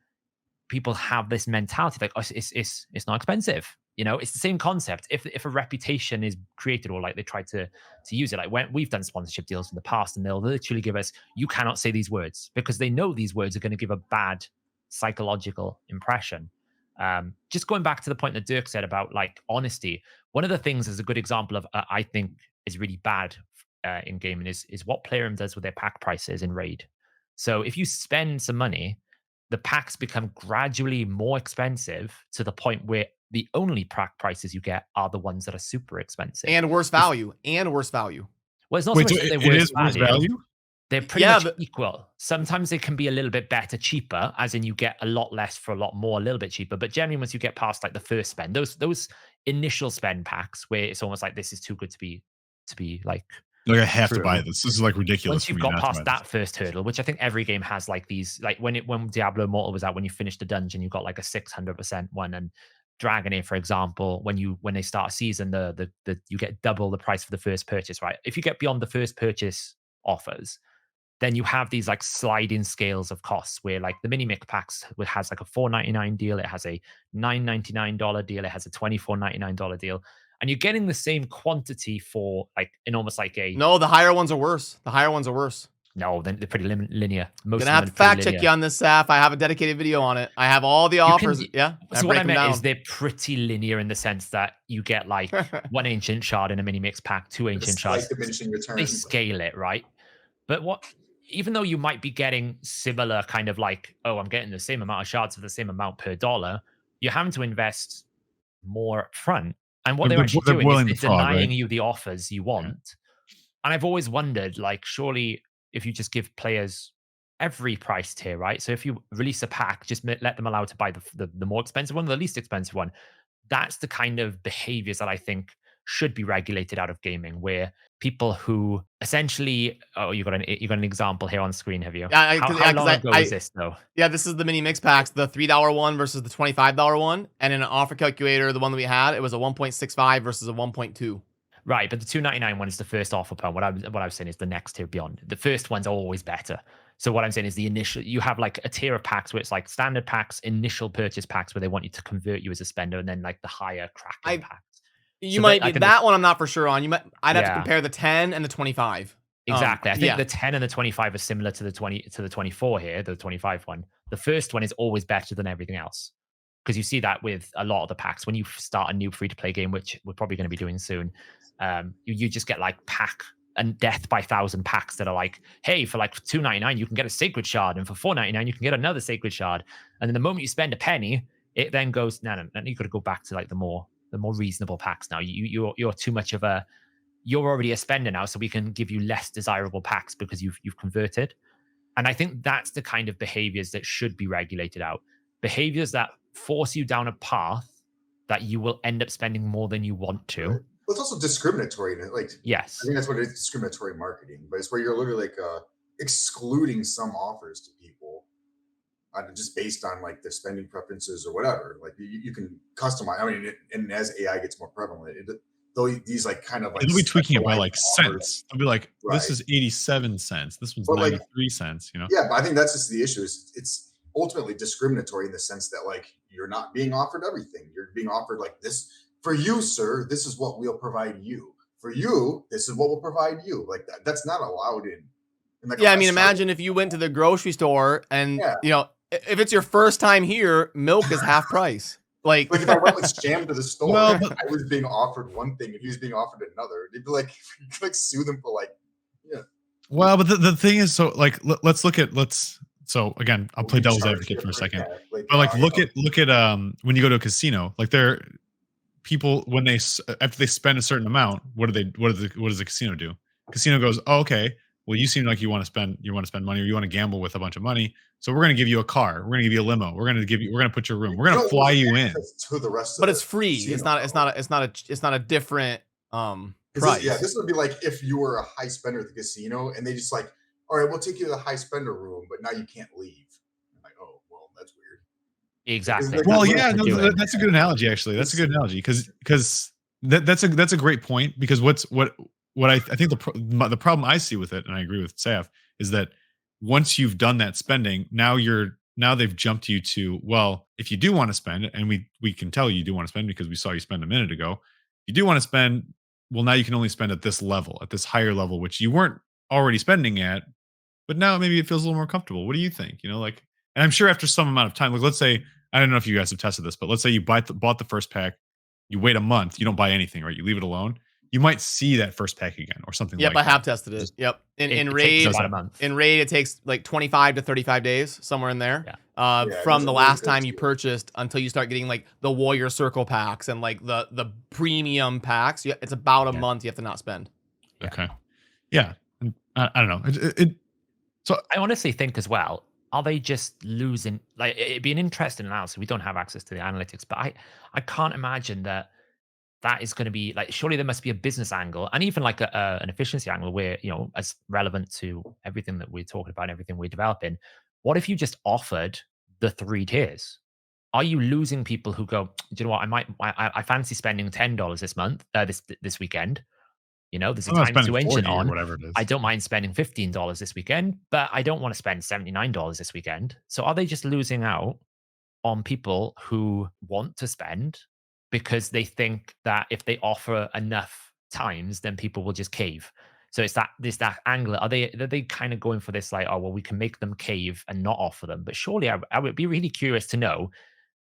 people have this mentality like, oh, it's not expensive. It's the same concept. If a reputation is created, or like they try to use it, like when we've done sponsorship deals in the past, and they'll literally give us, you cannot say these words, because they know these words are going to give a bad psychological impression. Just going back to the point that Dirk said about like honesty, one of the things is a good example of I think is really bad in gaming is what Playroom does with their pack prices in Raid. So if you spend some money, the packs become gradually more expensive to the point where the only pack prices you get are the ones that are super expensive. And worse value. Well, it's not so much that they're worse value. They're pretty much equal. Sometimes they can be a little bit better, cheaper, as in you get a lot less for a lot more, a little bit cheaper. But generally, once you get past like the first spend, those initial spend packs where it's almost like this is too good to be like I have to buy this. This is like ridiculous. Once you've got past that first hurdle, which I think every game has like these, like when Diablo Immortal was out, when you finished the dungeon, you got like a 600% one, and Dragonair, for example, when they start a season, the you get double the price for the first purchase, right? If you get beyond the first purchase offers, then you have these like sliding scales of costs where like the mini mix packs has like a $4.99 deal, it has a $9.99 deal, it has a $24.99 deal. And you're getting the same quantity for like in almost like a... No, the higher ones are worse. No, they're pretty linear. Most gonna have to fact check you on this, Saf. I have a dedicated video on it. I have all the offers. So what I meant is they're pretty linear in the sense that you get like one ancient shard in a mini mix pack, two ancient shards. They scale it, right? But even though you might be getting similar kind of like, oh, I'm getting the same amount of shards for the same amount per dollar, you're having to invest more up front. And what they're actually doing is denying you the offers you want. And I've always wondered, like, surely if you just give players every price tier, right? So if you release a pack, just let them allow to buy the more expensive one, the least expensive one. That's the kind of behaviors that I think should be regulated out of gaming, where people who essentially, you got an example here on screen, have you? How long ago was this though? Yeah, this is the mini mix packs, the $3 one versus the $25 one, and in an offer calculator, the one that we had, it was a 1.65 versus a 1.2. Right, but the $2.99 one is the first offer point. What I was saying is the next tier beyond. The first one's always better. So what I'm saying is the initial, you have like a tier of packs where it's like standard packs, initial purchase packs where they want you to convert you as a spender, and then like the higher Kraken packs. You might be that one. I'm not for sure on. I'd have to compare the 10 and the 25. Exactly. I think the 10 and the 25 are similar to the 24 here, the 25 one. The first one is always better than everything else, because you see that with a lot of the packs when you start a new free-to-play game, which we're probably going to be doing soon. You just get like pack and death by 1,000 packs that are like, hey, for like $2.99 you can get a sacred shard, and for $4.99 you can get another sacred shard. And then the moment you spend a penny, it then goes, no, you got to go back to like the more reasonable packs now. You're too much of you're already a spender now, so we can give you less desirable packs because you've converted. And I think that's the kind of behaviors that should be regulated out. Behaviors that force you down a path that you will end up spending more than you want to. Right. Well, it's also discriminatory. Like, yes, I think that's what it is, discriminatory marketing. But it's where you're literally like excluding some offers to people just based on like their spending preferences or whatever. Like you can customize. I mean, and as AI gets more prevalent, these like kind of like they'll be tweaking it by like cents. They'll be like, this is 87 cents. This one's 93 cents. Yeah, but I think that's just the issue. It's ultimately discriminatory in the sense that like you're not being offered everything. You're being offered like this for you, sir. This is what we'll provide you. For you, this is what we'll provide you. Like that's not allowed in like, I mean, imagine if you went to the grocery store and if it's your first time here, milk is half price. Like if I went with Sham to the store, I was being offered one thing and he was being offered another. They'd be like sue them for like, Well, but the thing is, so like so again, I'll play devil's advocate for a second. But like look at when you go to a casino, like people when after they spend a certain amount, what does the casino do? Casino goes, oh, okay, well, you seem like you want to spend money, or you want to gamble with a bunch of money. So we're going to give you a car. We're going to give you a limo. We're going to put your room. We're going to don't fly want you in. access to the rest of But the it's free. It's casino, not. though. It's not a different This, price. this would be like if you were a high spender at the casino and they just like, all right, we'll take you to the high spender room, but now you can't leave. I'm like, oh, well, that's weird. Exactly. Like, Well, that's yeah, what no, they're doing. that's a good analogy. Actually, that's a good analogy because that's a great point. Because what I think the problem I see with it, and I agree with Saf, is that once you've done that spending, now they've jumped you to, well, if you do want to spend, and we can tell you do want to spend because we saw you spend a minute ago. You do want to spend, well, now you can only spend at this level, at this higher level, which you weren't already spending at, but now maybe it feels a little more comfortable. What do you think? Like, and I'm sure after some amount of time, like let's say, I don't know if you guys have tested this, but let's say you bought the first pack, you wait a month, you don't buy anything, right? You leave it alone. You might see that first pack again or something Yep, like that. I have tested it. Yep. In It takes Raid, about a month. in Raid, it takes like 25 to 35 days, somewhere in there. Yeah. Yeah, From it's the a last really good time you deal. purchased until you start getting like the Warrior Circle packs and like the premium packs. It's about a month you have to not spend. Okay. Yeah. And I don't know. So I honestly think as well, are they just losing? Like, it'd be an interesting analysis. We don't have access to the analytics, but I can't imagine that is going to be like, surely there must be a business angle and even like an efficiency angle where, as relevant to everything that we're talking about, everything we're developing. What if you just offered the 3 tiers? Are you losing people who go, do you know what? I fancy spending $10 this month, this weekend. There's a I'm not time to spending engine 40 or on. whatever it is. I don't mind spending $15 this weekend, but I don't want to spend $79 this weekend. So are they just losing out on people who want to spend because they think that if they offer enough times, then people will just cave? So it's that angle. Are they kind of going for this like, oh well, we can make them cave and not offer them? But surely I would be really curious to know,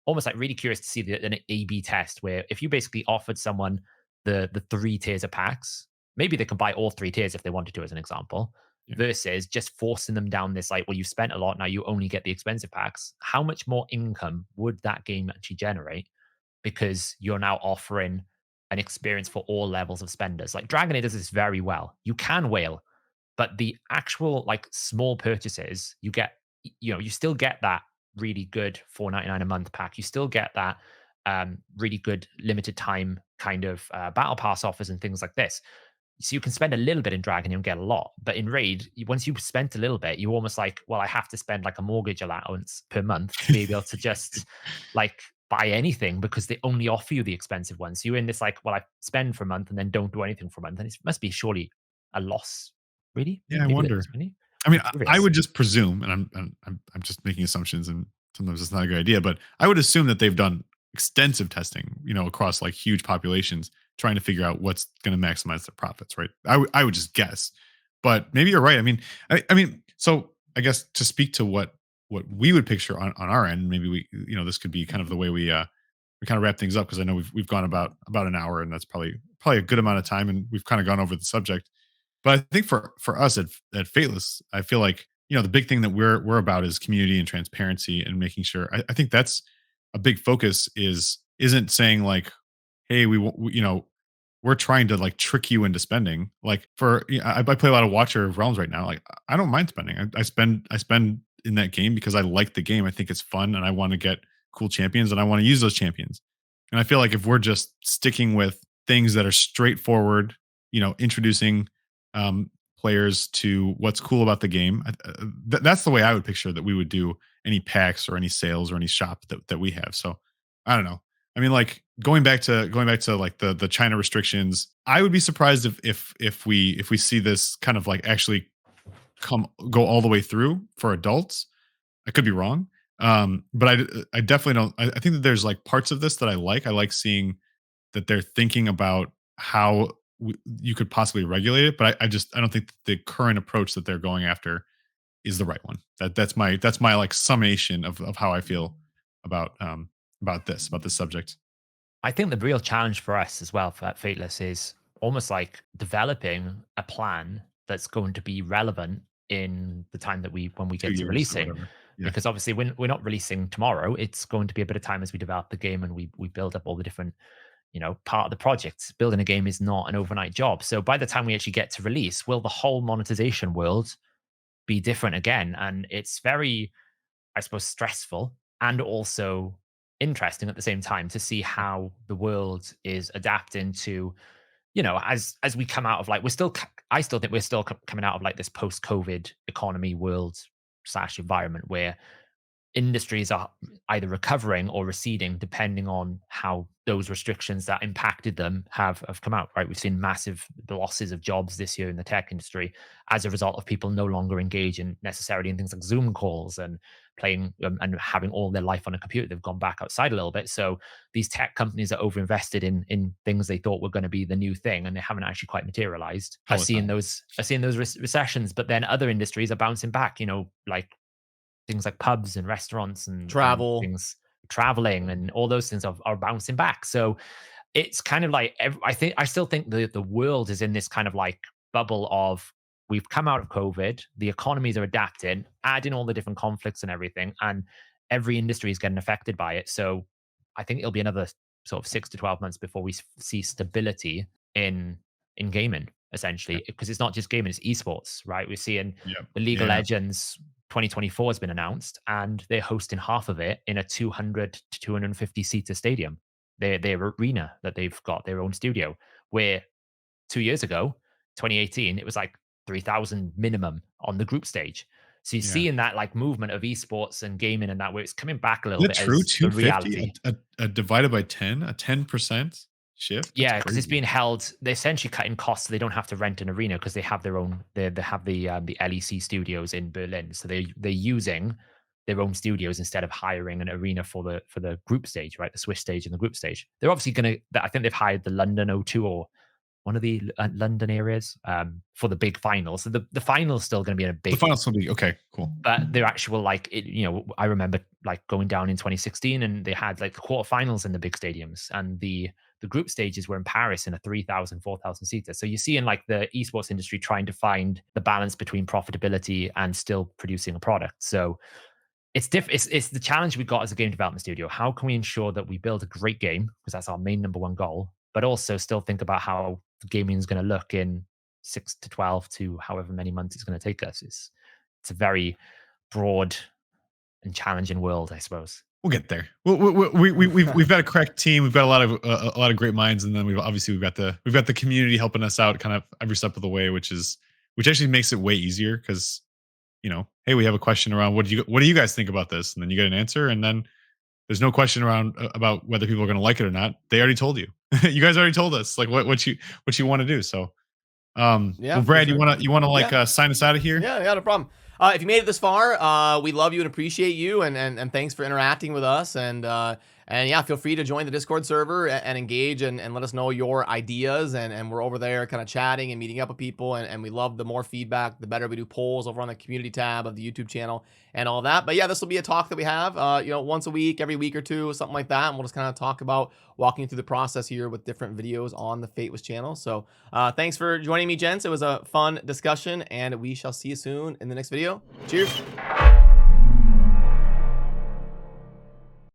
almost like really curious to see an A/B test where if you basically offered someone the 3 tiers of packs, maybe they can buy all 3 tiers if they wanted to, as an example, versus just forcing them down this like, well, you spent a lot, now you only get the expensive packs. How much more income would that game actually generate? Because you're now offering an experience for all levels of spenders. Like Dragon does this very well. You can whale, but the actual like small purchases, you get, you still get that really good $4.99 a month pack. You still get that really good limited time kind of battle pass offers and things like this. So you can spend a little bit in Dragon and get a lot, but in Raid, once you've spent a little bit, you're almost like, well, I have to spend like a mortgage allowance per month to be able to just like buy anything because they only offer you the expensive ones. So you're in this like, well, I spend for a month and then don't do anything for a month, and it must be surely a loss. Really? Yeah, I Maybe wonder. it is, really? I mean, I'm I curious. would just presume, and I'm just making assumptions, and sometimes it's not a good idea, but I would assume that they've done extensive testing, across like huge populations, trying to figure out what's going to maximize their profits, right? I would just guess, but maybe you're right. I mean, so I guess to speak to what we would picture on our end, maybe we, this could be kind of the way we kind of wrap things up, because I know we've gone about an hour, and that's probably a good amount of time, and we've kind of gone over the subject. But I think for us at Fateless, I feel like, the big thing that we're about is community and transparency, and making sure. I think that's a big focus. Isn't saying like, hey, we're trying to like trick you into spending. Like I play a lot of Watcher of Realms right now. Like I don't mind spending. I spend in that game because I like the game. I think it's fun, and I want to get cool champions, and I want to use those champions. And I feel like if we're just sticking with things that are straightforward, introducing players to what's cool about the game. That's the way I would picture that we would do any packs or any sales or any shop that we have. So I don't know. I mean, like going back to like the China restrictions, I would be surprised if we see this kind of like actually go all the way through for adults. I could be wrong. But I definitely don't. I think that there's like parts of this that I like. I like seeing that they're thinking about how you could possibly regulate it, but I don't think the current approach that they're going after is the right one. That's my like summation of how I feel about this subject. I think the real challenge for us as well at Fateless is almost like developing a plan that's going to be relevant in the time that when we 2 get to years or releasing. whatever. Yeah. Because obviously we're not releasing tomorrow. It's going to be a bit of time as we develop the game and we build up all the different part of the project. Building a game is not an overnight job. So by the time we actually get to release, will the whole monetization world be different again? And it's very, I suppose, stressful and also interesting at the same time to see how the world is adapting to, as we come out of like, I still think we're still coming out of like this post-COVID economy world / environment where industries are either recovering or receding depending on how those restrictions that impacted them have come out, right? We've seen massive losses of jobs this year in the tech industry as a result of people no longer engaging necessarily in things like Zoom calls and playing and having all their life on a computer. They've gone back outside a little bit. So these tech companies are overinvested in things they thought were going to be the new thing, and they haven't actually quite materialized. All Are the seeing time. those recessions, but then other industries are bouncing back. Like things like pubs and restaurants and Travel. things, traveling and all those things are bouncing back. So it's kind of like I still think the world is in this kind of like bubble of we've come out of COVID, the economies are adapting, adding all the different conflicts and everything, and every industry is getting affected by it. So I think it'll be another sort of 6 to 12 months before we see stability in gaming, essentially, because it's not just gaming, it's esports, right? We're seeing Yep. the League of Yeah. Legends 2024 has been announced, and they're hosting half of it in a 200 to 250 seater stadium. Their arena that they've got their own studio. Where 2 years ago, 2018, it was like 3,000 minimum on the group stage. So you're Yeah. seeing that like movement of esports and gaming and that where it's coming back a Is little it bit true? as the 250 reality. a divided by 10, a 10% shift? Yeah, That's because it's crazy. being held. They're essentially cutting costs, so they don't have to rent an arena because they have their own. They have the LEC studios in Berlin, so they're using their own studios instead of hiring an arena for the group stage, right? The Swiss stage and the group stage. They're obviously going to. I think they've hired the London O2 or one of the London areas for the big final. So the final's still going to be in a The big, finals will be okay. Cool. but their actual like I remember like going down in 2016 and they had like the quarterfinals in the big stadiums, and the group stages were in Paris in a 3,000 4,000 seater. So you see in like the esports industry trying to find the balance between profitability and still producing a product. So it's the challenge we got as a game development studio. How can we ensure that we build a great game, because that's our main number one goal, but also still think about how gaming is going to look in 6 to 12 to however many months it's going to take us. It's a very broad and challenging world, I suppose. We'll get there. We've got a correct team. We've got a lot of great minds, and then we've got the community helping us out kind of every step of the way, which actually makes it way easier because hey, we have a question around what do you guys think about this, and then you get an answer, and then there's no question around about whether people are going to like it or not. They already told you. You guys already told us like what you want to do. So, Yeah, well, for Brad, sure. you want to like Yeah. sign us out of here? Yeah, no problem. If you made it this far, we love you and appreciate you, and thanks for interacting with us. And yeah, feel free to join the Discord server and engage and let us know your ideas. And we're over there kind of chatting and meeting up with people. And we love the more feedback, the better. We do polls over on the community tab of the YouTube channel and all that. But yeah, this will be a talk that we have, once a week, every week or two, something like that. And we'll just kind of talk about walking through the process here with different videos on the Fateless channel. So thanks for joining me, gents. It was a fun discussion, and we shall see you soon in the next video. Cheers.